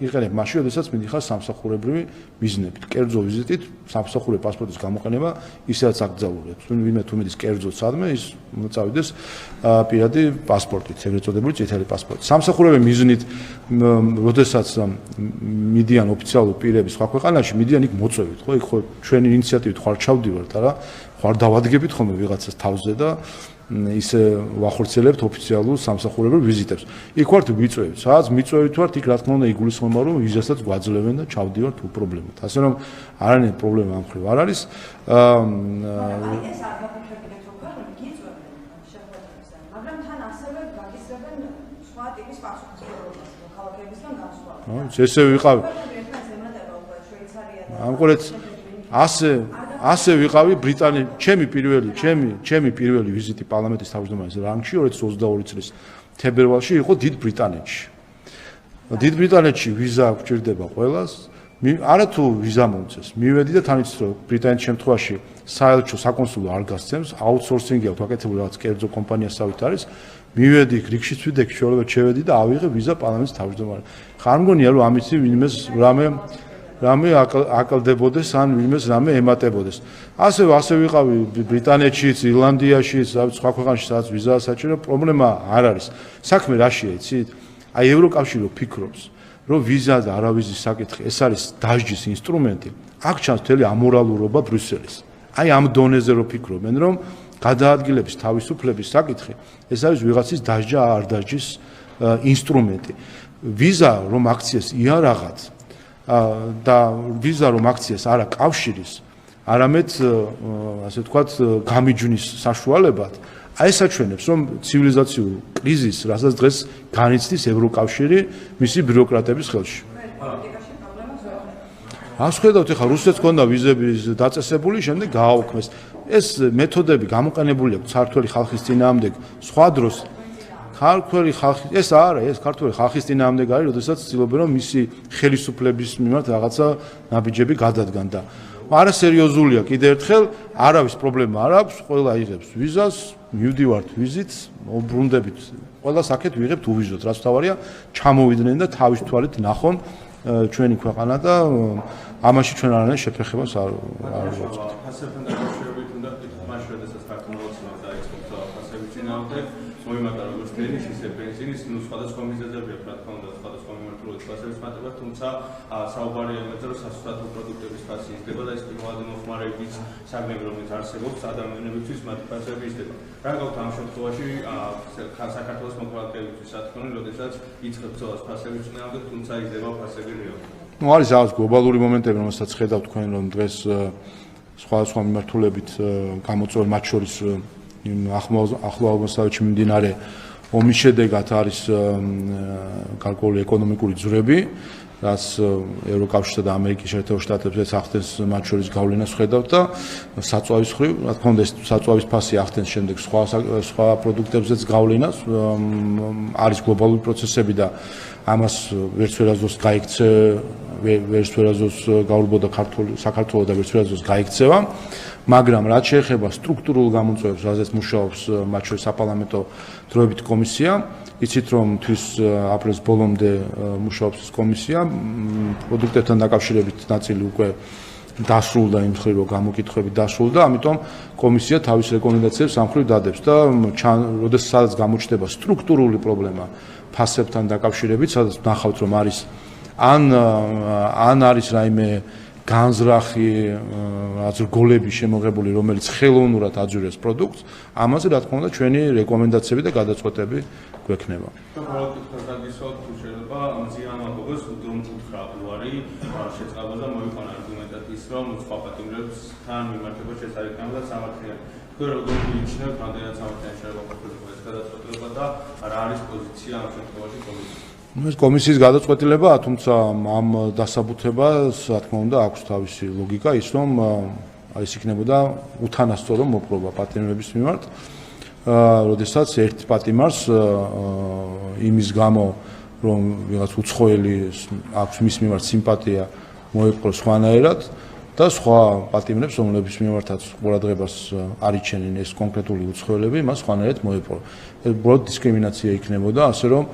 Speaker 1: იყენებ მაშინ, როდესაც მიდიხარ სამსახურებრივი მიზნებით. კერძო ვიზიტით სამსახურე პასპორტის გამოყენება ისედაც აკრძალულია. ვინმე თუ მიდის კერძო სადმე, ის მოწავიდეს პირადი პასპორტით, ეგრეთ წოდებული წითელი პასპორტი. სამსახურებრივი მიზნით, როდესაც მიდიან ოფიციალურ პირები სხვა ქვეყანაში, მიდიან იქ მოწვევით, ხო? იქ ხო ჩვენი ინიციატივით ხარ ჩავდივართ, არა? ხარ დავადგებით ხოლმე ვიღაცას თავზე და ისე ვახორციელებთ ოფიციალურ სამსახურებრივ ვიზიტებს. იქ ვართ ვიწვევით, სადაც მიწვევით ვართ, იქ რა თქმა უნდა იგულისხმება, რომ ვიზასაც გვაძლევენ და ჩავდივართ უპრობლემოდ. ასე რომ არანაირი პრობლემა ამ მხრივ არ არის.
Speaker 6: ეს არ გაფიქრებინეთ, რომ ქვეყნები გიწვევენ შეხვედრებზე, მაგრამ თან ასევე გაგისრებენ სხვა ტიპის პასუხისმგებლობას, ქალაქებისგან განსხვავებით.
Speaker 1: ესე ვიყავი. ამ ყოლეთ ასე ვიყავი ბრიტანეთში, ჩემი პირველი ვიზიტი პარლამენტის თავმჯდომარის რანგში 2022 წლის თებერვალში იყო დიდ ბრიტანეთში. დიდ ბრიტანეთში ვიზა გვჭირდება ყველას, არათუ ვიზა მომწეს, მივედი და თან იცით რომ ბრიტანეთის შემთხვევაში საელჩო საკონსულო არ გასცემს, აუთსორსინგი აქვს აკეთებული რაღაც კერძო კომპანიასავით არის, მივედი რიგშიც ვიდექ შეუძლებლად შევედი და ავიღე ვიზა პარლამენტის თავმჯდომარეს. ხარ მგონია რომ ამისი ვინმეს რამე აკლდებოდეს ან ვინმეს რამე ემატებოდეს. ასე ვიყავი ბრიტანეთშიც, ირლანდიაშიც, სხვა ქვეყანაში სადაც ვიზაა საჭირო, პრობლემა არ არის. საქმე რაშია, იცით? აი ევროკავშირი ფიქრობს, რომ ვიზა და არავიზის საკითხი ეს არის დასჯის ინსტრუმენტი. აქ ჩანს მთელი ამორალურობა ბრიუსელის. აი ამ დონეზე რომ ფიქრობენ, რომ გადაადგილების თავისუფლების საკითხი ეს არის ვიღაცის დასჯა არ დასჯის ინსტრუმენტი. ვიზა რომ აქციეს იარაღად და ვიზა რომ აქციას არა კავშირის, არამედ ასე ვთქვათ, გამიჯვნის საშუალებად, აი ესაჩვენებს, რომ ცივილიზაციურ კრიზისს, რასაც დღეს განიცდის ევროკავშირი მისი ბიუროკრატების ხელში. რას ხედავთ, ეხლა რუსეთს ჰქონდა ვიზების დაწესებული, შემდეგ გააუქმეს. ეს მეთოდები გამოყენებული აქვს ქართველი ხალხის წინააღმდეგ სხვა დროს. ქართველი ხალხი, ეს არა, ეს ქართველი ხალხის წინააღმდეგ არის, როდესაც ცდილობენ რომ მისი ხელისუფლების მიმართ რაღაცა ნაბიჯები გადადგან და არა სერიოზულია კიდევ ერთხელ, არავის პრობლემა არ აქვს, ყველა იღებს ვიზას, მივდივართ ვიზიტს, უბრუნდებით. ყველა საკეთ ვიღებთ უვიზოთ, რაც თავარია, ჩამოვიდნენ და თავის თვალით ნახონ ჩვენი ქვეყანა და ამაში ჩვენ არანაირ შეფერხებას არ ვუწევთ.
Speaker 7: ფასებთან დაკავშირებით უნდა მაშინ როდესაც საქართველოს დაიწყო ფასების წინააღმდეგ მოიმატა როგორც ბენზინის, ისე ბენზინის, სხვადასხვა მიზეზებია, რა თქმა უნდა, სხვადასხვა მიმართულებით ფასების მატება, თუმცა საუბარია იმაზე, რომ სასუსტათო პროდუქტების ფასი იზრდება და ეს პირველადი მოხმარების საგნები, რომელიც არსებობს, ადამიანებისთვის მათი ფასები იზრდება. რა გაქვთ ამ შემთხვევაში საქართველოს მოქალაქეებისთვის სათქმელი, როდესაც იწყებს ბრძოლას ფასების წინააღმდეგ, თუმცა იზრდება ფასები რეალურად.
Speaker 1: არის რაღაც გლობალური მომენტები, რომელსაც ხედავთ თქვენ, რომ დღეს სხვადასხვა მიმართულებით გამოწვეულ მათ შორის ახლო აღმოსავლეთში მიმდინარე ომის შედეგად არის გარკვეული ეკონომიკური ძვრები, რაც ევროკავშირსა და ამერიკის შეერთებულ შტატებზეც ახდენს მათ შორის გავლენას ხედავთ და საწვავის ხრივ, რა თქმა უნდა, საწვავის ფასი ახდენს შემდეგ სხვა პროდუქტებზეც გავლენას, არის გლობალური პროცესები და ამას ვერც ვერაზოს გაიქცე, ვერც ვერაზოს გაურბოდა საქართველოს და ვერც ვერაზოს გაიქცევა. მაგრამ რაც შეეხება სტრუქტურულ გამოწვევებს, რაზეც მუშაობს მათ შორის საპარლამენტო დროებითი კომისია, იცით რომ თვის აპრილის ბოლომდე მუშაობს ეს კომისია, პროდუქტებთან დაკავშირებით ნაწილი უკვე დასრულდა იმ მხრივ, რომ გამოკითხვები დასრულდა, ამიტომ კომისია თავის რეკომენდაციებს ამ მხრივ დადებს და როდესაც გამოჩნდება სტრუქტურული პრობლემა ფასებთან დაკავშირებით, სადაც ნახავთ რომ არის ან არის რაიმე განზრახი რაც რგოლები შემოღებული, რომელიც ხელოვნურად აძურებს პროდუქტს, ამაზე რა თქმა უნდა ჩვენი რეკომენდაციები და გადაწყვეტები გვექნება.
Speaker 7: და კითხვა გაგისვათ, თუ შეიძლება მზიამაგობას უძრუნველყოფი შეწყება და მოიყვანა არგუმენტად ის, რომ სხვა პატიმრებთან მიმართებაში ეს არ იქნება სამართლიანი. თქვენ როგორ მიიჩნევთ ამდენად სამართლიანი შეიძლება ყოფილიყო ეს გადაწყვეტილება და რა არის პოზიცია ამ შემთხვევაში კომისიის?
Speaker 1: ეს კომისიის გადაწყვეტილებაა, თუმცა ამ დასაბუთებას, რა თქმა უნდა, აქვს თავისი ლოგიკა, ის რომ ეს იქნებოდა უთანასწორო მოპყრობა პატიმრების მიმართ, როდესაც ერთ პატიმარს იმის გამო, რომ ვიღაც უცხოელი აქვს მის მიმართ სიმპათია, მოეპყროს სხვანაირად, და სხვა პატიმრებს, რომლებიც მიმართაც ყურადღებას არ იჩენენ ეს კონკრეტული უცხოელები, მას სხვანაირად მოეპყრო. ეს უბრალოდ დისკრიმინაცია იქნებოდა, ასე რომ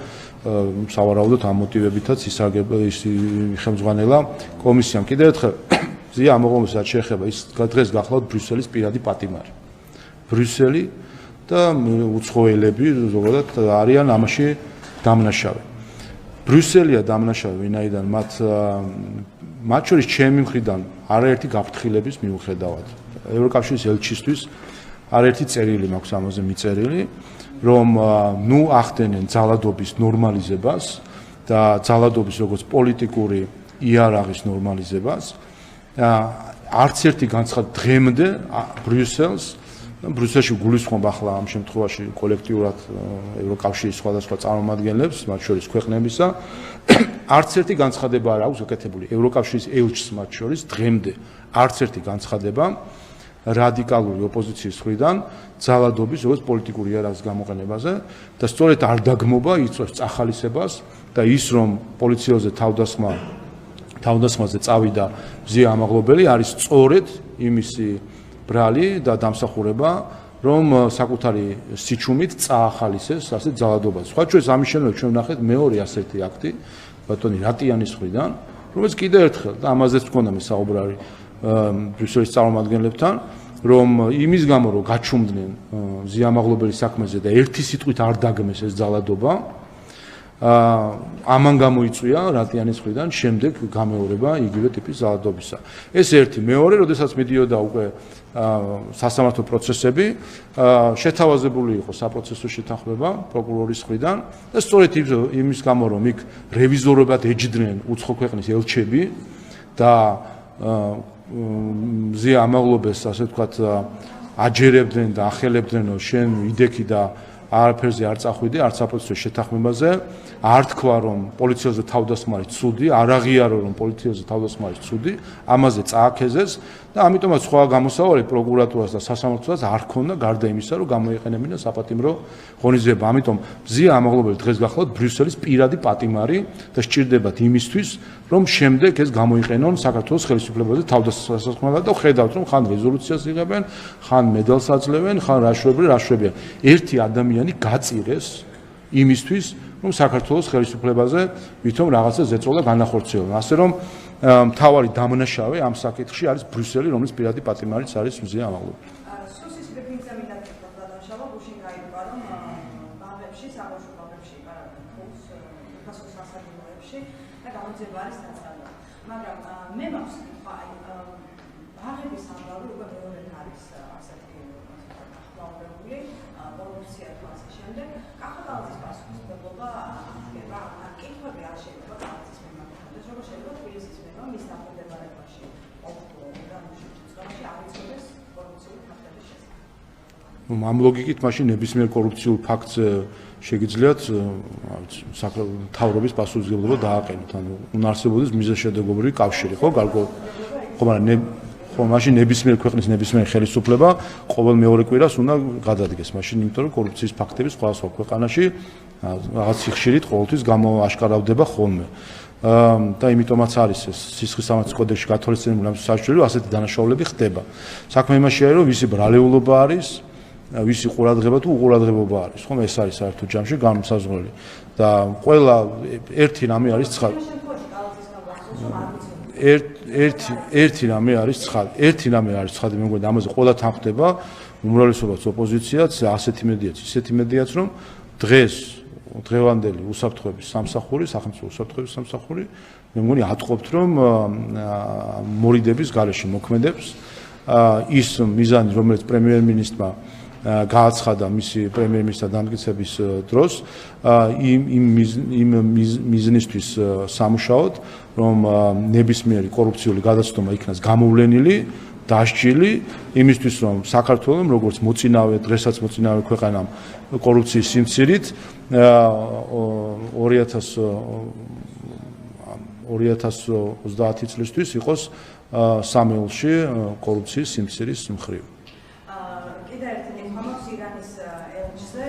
Speaker 1: სავარაუდოდ ამ მოტივებითაც ისარგებლა ის ხელმძღვანელა კომისიამ. კიდევ ერთხელ ზია ამოღონეს რაც შეეხება ის დღეს გახლავთ ბრიუსელის პირადი პატიმარი. ბრიუსელი და უცხოელები ზოგადად არიან ამაში დამნაშავე. ბრიუსელია დამნაშავე, ვინაიდან მათ შორის ჩემი მხრიდან არაერთი გაფრთხილების მიუხედავად. ევროკავშირის ელჩისთვის არაერთი წერილი მაქვს ამაზე მიწერილი, რომ ახდენენ ძალადობის ნორმალიზებას და ძალადობის როგორც პოლიტიკური იარაღის ნორმალიზებას. არც ერთი განცხადი დღემდე ბრიუსელში გულისხმობ ახლა ამ შემთხვევაში კოლექტიურად ევროკავშირის სხვადასხვა წარმომადგენლებს, მათ შორის ქვეყნებისა, არც ერთი განცხადება არ აქვს გაკეთებული ევროკავშირის ელჩს მათ შორის დღემდე არც ერთი განცხადება რადიკალური ოპოზიციის მხრიდან ძალადობის როგორც პოლიტიკური იარაღის გამოყენებაზე და სწორედ არ დაგმობა იწვევს წახალისებას და ის რომ პოლიციელზე თავდასხმაზე წავიდა მზია ამაღლობელი არის სწორედ იმისი ბრალი და დამსახურება რომ საკუთარი სიჩუმით წაახალისეს ასე ძალადობას. სხვა შორის ამის შემდეგ ჩვენ ვნახეთ მეორე ასეთი აქტი ბატონი რატიანის მხრიდან, რომელიც კიდევ ერთხელ და ამაზეც მქონდა მე საუბარი ბრიუსელის წარმომადგენლებთან, რომ იმის გამო რომ გაჩუმდნენ მზია ამაღლობელის საქმეზე და ერთი სიტყვით არ დაგმეს ეს ძალადობა, ამან გამოიწვია რატიანის მხრიდან შემდეგ გამეორება იგივე ტიპის ძალადობისა. ეს ერთი, მეორე, როდესაც მიდიოდა უკვე სასამართლო პროცესები, შეთავაზებული იყო საპროცესო შეთანხმება პროკურორის მხრიდან და სწორედ იმის გამო რომ იქ რევიზორებად ეჯდნენ უცხო ქვეყნის ელჩები და მზია ამაღლობელს ასე ვთქვათ აჯერებდნენ და ახელებდნენ რომ შენ იდექი და არაფერზე არ წახვიდე, არც საპროცესო შეთანხმებაზე, არ თქვა რომ პოლიციაზე თავდასხმა არის ცუდი, არ აღიარო რომ პოლიციაზე თავდასხმა არის ცუდი, ამაზე წააქეზეს და ამიტომაც სხვა გამოსავალი პროკურატურას და სასამართლოსაც არ ქონდა გარდა იმისა, რომ გამოიყენებინა საპატიმრო ღონისძიება. ამიტომ მზია ამაღლობელი დღეს გახლავთ ბრიუსელის პირადი პატიმარი და სჭირდებათ იმისთვის, რომ შემდეგ ეს გამოიყენონ საქართველოს ხელისუფლებაზე თავდასხმელად და ხედავთ რომ ხან რეზოლუციას იღებენ, ხან მედალს აძლევენ, ხან რაშვებიან. ერთი ადამიანი გაწირეს იმისთვის, რომ საქართველოს ხელისუფლებაზე ვითომ რაღაცა ზეწოლა განახორციელონ. ასე რომ მთავარი დამნაშავე ამ საკითხში არის ბრიუსელი, რომლის პირადი პატიმარიც არის მზია ამაღლობელი.
Speaker 6: სუსის რეგიონზე მიდაკეთდა დადაშავა, გუშინ გაიგო რომ ბაღებში, საბავშვო ბაღებში იპარავენ ფულს, უფასოს სასაჯულოებში და გამოძიება არის დაწყებული. მაგრამ მე მაქვს კითხვა, ბაღების ამბავი უკვე მეორე არის ასეთი ახლაურებული, კორუფცია თუ ასე შემდეგ. კახაბაძის პასუხისმგებლობა აღება, კითხვები არ შეიძლება კახაბაძის მიმართულებით, როგორ შეიძლება თბილისის მემა მის დაქვემდებარებაში ყოფილი და მუშაობაში არ იცოდეს კორუფციული ფაქტების შესახებ.
Speaker 1: ამ ლოგიკით მაშინ ნებისმიერ კორუფციულ ფაქტზე შეგიძლიათ მთავრობის პასუხისმგებლობა დააყენოთ, ანუ უნდა არსებობდეს მიზეზშედეგობრივი კავშირი, ხო, გარკვეულ ხო, მაგრამ მაშინ ნებისმიერ ქვეყნის ნებისმიერ ხელისუფლება ყოველ მეორე კვირას უნდა გადადგეს, მაშინ იმიტომ რომ კორუფციის ფაქტები სხვადასხვა ქვეყანაში რაღაც სიხშირით ყოველთვის გამოაშკარავდება ხოლმე. და იმიტომაც არის ეს სისხლის სამართლის კოდექსში გათვალისწინებული ამ საშუალებით ასეთი დანაშაულები ხდება. საქმე იმაშია რომ ვისი ბრალეულობა არის, ვისი ყურადღება თუ უყურადღებობა არის, ხომ ეს არის საერთო ჯამში განმსაზღვრელი და ყველა ერთი რამე არის ცხადი. ერთი რამე არის ცხადი, მე მგონი ამაზე ყველა თანხდება, უმრავლესობაც ოპოზიციაც, ასეთი მედიაც, ისეთი მედიაც, რომ დღევანდელი უსაფრთხოების სამსახური, სახელმწიფო უსაფრთხოების სამსახური, მე მგონი ატყობთ, რომ მორიდების გარეშე მოქმედებს ის მიზანი, რომელიც პრემიერ-მინისტრმა გააცხადა მისი პრემიერ-მინისტრთა დამტკიცების დროს, იმ მიზნისთვის სამუშაოდ, რომ ნებისმიერი კორუფციული გადაცდომა იქნას გამოვლენილი, დასჯილი იმისთვის, რომ საქართველოს როგორც დღესაც მოწინავე ქვეყანამ კორუფციის სიმცირით 2030 წლისთვის იყოს სამეულში კორუფციის სიმცირის მხრივ.
Speaker 6: კიდევ ერთი კითხვა მაქვს ირანის ელჩზე,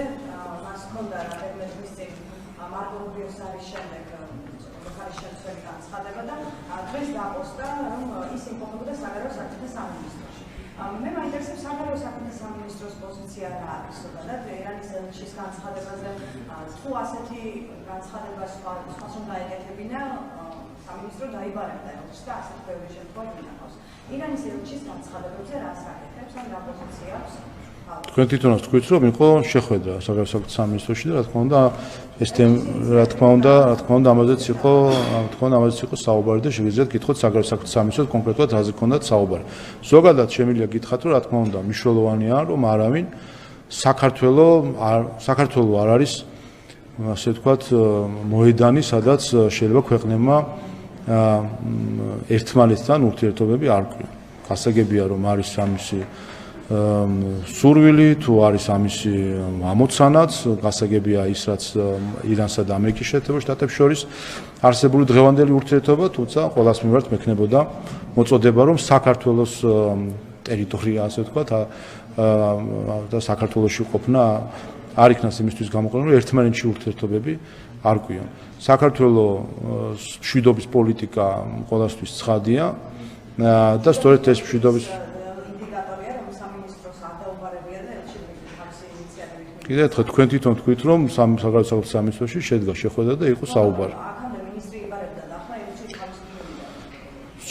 Speaker 6: მას ჰქონდა რეგლამენტის წინ მარგო რუბიოს არის შემდეგ ხარის შემცველი განცხადება და დღეს დაპოსტა, რომ ის იმყოფებოდა საგარეო ეროვნულთა სამინისტროს პოზიცია რა არის ზოგადად ერანის ელჩის განცხადებაზე თუ ასეთი განცხადება სხვას რომ დაეკეთებინა სამინისტრო დაიბარებდა ელჩს და ასეთ ბევრი შემთხვევა მინახავს ირანის ელჩის განცხადებებზე რას აკეთებს ან რა პოზიცია აქვს
Speaker 1: თქვენ თვითონაც თქვით რომ იყო შეხვედრა საგარეო საქმეთა სამინისტროში და რა თქმა უნდა ეს რა თქმა უნდა ამაზეც იყო საუბარი და შეგიძლიათ გითხოთ საგარეო საქმეთა სამინისტროს კონკრეტულად რაზე ჰქონდათ საუბარი. ზოგადად შემიძლია გითხრათ რომ რა თქმა უნდა მნიშვნელოვანია რომ არავინ საქართველო არ არის ასე ვთქვათ მოედანი სადაც შეიძლება ქვეყნებმა ერთმანეთთან ურთიერთობები არ ყვიონ. გასაგებია რომ არის ამისი სურვილი თუ არის ამისი ამოცანაც გასაგებია ის რაც ირანსა და ამერიკის შეერთებულ შტატებს შორის არსებული დღევანდელი ურთიერთობა თუმცა ყოველას მიმართ მექნებოდა მოწოდება რომ საქართველოს ტერიტორია ასე ვთქვათ და საქართველოში ყოფნა არ იქნას იმისთვის გამოყენება რომ ერთმანეთში ურთიერთობები არ ყვიონ. საქართველოს მშვიდობის პოლიტიკა ყოველთვის ცხადია და სწორედ ეს მშვიდობის კიდევ ერთხელ თქვენ თვითონ თქვით რომ საგარეო საქმეთა სამინისტროში შედგა შეხვედრა და იყო საუბარი.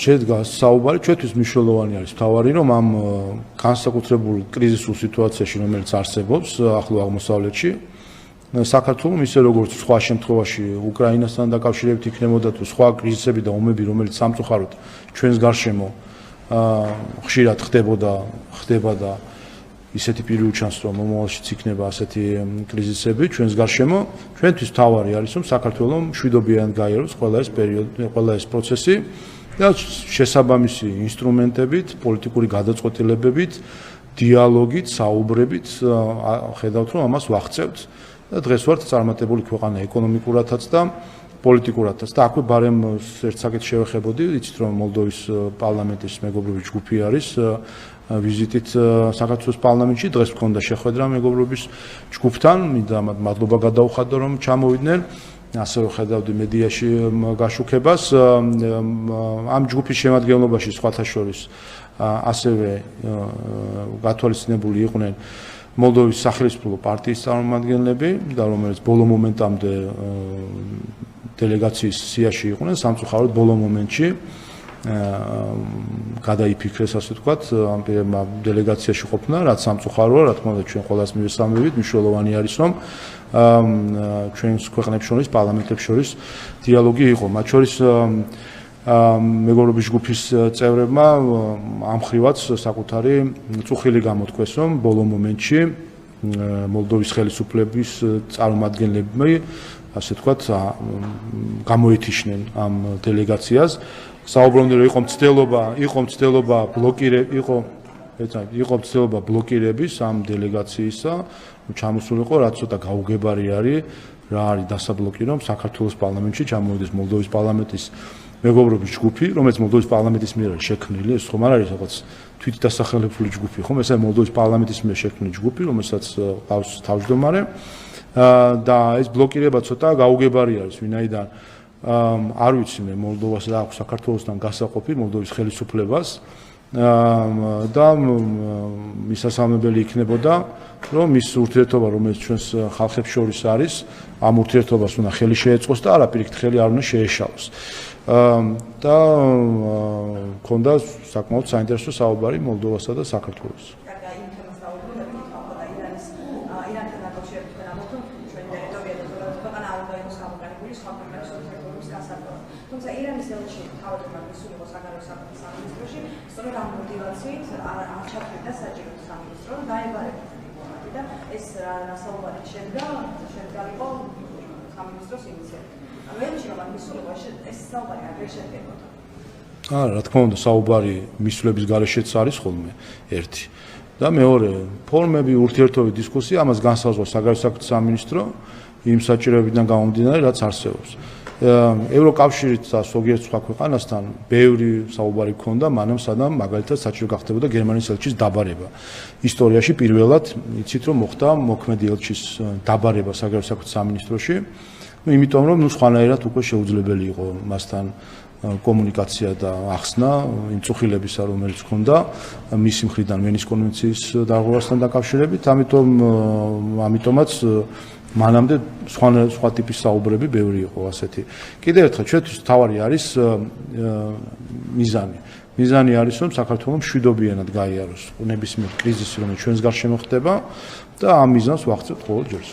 Speaker 1: შედგა საუბარი ჩვენთვის მნიშვნელოვანი არის თავარი რომ ამ განსაკუთრებულ კრიზისულ სიტუაციაში რომელიც არსებობს ახლო აღმოსავლეთში საქართველოს ისე როგორც სხვა შემთხვევაში უკრაინასთან დაკავშირებით იქნებოდა თუ სხვა კრიზისები და ომები რომელიც სამწუხაროდ ჩვენს გარშემო ხშირად ხდება და ისეთი პირი ჩანს რომ მომავალშიც იქნება ასეთი კრიზისები ჩვენს გარშემო ჩვენთვის თავარი არის რომ საქართველოს მშვიდობიანად გაიაროს ყველა ეს პროცესი და შესაბამისი ინსტრუმენტებით პოლიტიკური გადაწყვეტილებებით დიალოგით საუბრებით ხედავთ რომ ამას ვახცევთ და დღეს ვართ წარმატებული ქვეყანა ეკონომიკურადაც და პოლიტიკურადაც და აქვე ბარემ ერთ საკითხს შევეხებოდი იცით რომ მოლდოვის პარლამენტის მეგობრობის ჯგუფი არის ვიზიტით საქართველოს პარლამენტში დღეს მქონდა შეხვედრა მეგობრობის ჯგუფთან მინდა მადლობა გადაუხადო რომ ჩამოვიდნენ ასევე ხედავდი მედიაში გაშუქებას ამ ჯგუფის შემადგენლობაში სხვათა შორის ასევე გათვალისწინებული იყვნენ მოლდოვის სახელმწიფო პარტიის წარმომადგენლები და რომელიც ბოლო მომენტამდე დელეგაციის სიაში იყვნენ სამწუხაროდ ბოლო მომენტში გადაიფიქრეს ასე ვთქვათ ამ დელეგაციაში ყოფნა რაც სამწუხაროა რა თქმა უნდა ჩვენ ყველას მივესალმებით მნიშვნელოვანი არის რომ ჩვენს ქვეყნებს შორის პარლამენტებს შორის დიალოგი იყო მათ შორის მეგობრობის ჯგუფის წევრებმა ამხრივაც საკუთარი წუხილი გამოთქვეს რომ ბოლო მომენტში მოლდოვის ხელისუფლების წარმომადგენლები ასე ვთქვათ გამოეთიშნენ ამ დელეგაციას საუბრობდნენ რომ იყო მცდელობა ბლოკირების ამ დელეგაციისა ჩამოსულიყო რაც ცოტა გაუგებარი არის რა არის დასაბლოკი რომ საქართველოს პარლამენტში ჩამოვიდეს მოლდოვის პარლამენტის მეგობრობის ჯგუფი რომელიც მოლდოვის პარლამენტის მიერ არის შექმნილი ეს ხომ არ არის რაღაც თვითდასახელებული ჯგუფი ხომ ეს არის მოლდოვის პარლამენტის მიერ შექმნილი ჯგუფი რომელსაც ყავს თავმჯდომარე და ეს ბლოკირება ცოტა გაუგებარი არის ვინაიდან არ ვიცი მე მოლდოვას რა აქვს საქართველოსთან გასაყოფი მოლდოვის ხელისუფლებას და მისასალმებელი იქნებოდა რომ ის ურთიერთობა რომელიც ჩვენს ხალხებს შორის არის ამ ურთიერთობას უნდა ხელი შეეწყოს და არაპირიქით ხელი არ უნდა შეეშალოს და ქონდა საკმაოდ საინტერესო საუბარი მოლდოვასა და საქართველოს რა თქმა უნდა საუბარი მისვლების გარეშეც არის ხოლმე ერთი და მეორე ფორმები ურთიერთობის დისკუსია ამას განსაზღვრავს საგარეო საქმეთა სამინისტრო იმ საჭიროებიდან გამომდინარე რაც არსებობს ევროკავშირით და ზოგიერთ სხვა ქვეყანასთან ბევრი საუბარი ჰქონდა მანამ სანამ მაგალითად საჭირო გახდებოდა გერმანიის ელჩის დაბარება ისტორიაში პირველად იცით რომ მოხდა მოქმედი ელჩის დაბარება საგარეო საქმეთა სამინისტროში იმიტომ რომ სხვანაირად უკვე შეუძლებელი იყო მასთან კომუნიკაცია და ახსნა იმ წუხილებისა, რომელიც ჰქონდა მისი მხრიდან ვენის კონვენციის დაღუპვასთან დაკავშირებით, ამიტომაც მანამდე სხვა ტიპის საუბრები ბევრი იყო ასეთი. კიდევ ერთხელ ჩვენთვის თავარი არის მიზანი. მიზანი არის, რომ საქართველოს მშვიდობიანად გაიაროს ნებისმიერ კრიზისი, რომელიც ჩვენს გარშემო ხდება და ამ მიზანს ვახცევთ ყოველ ჯერს.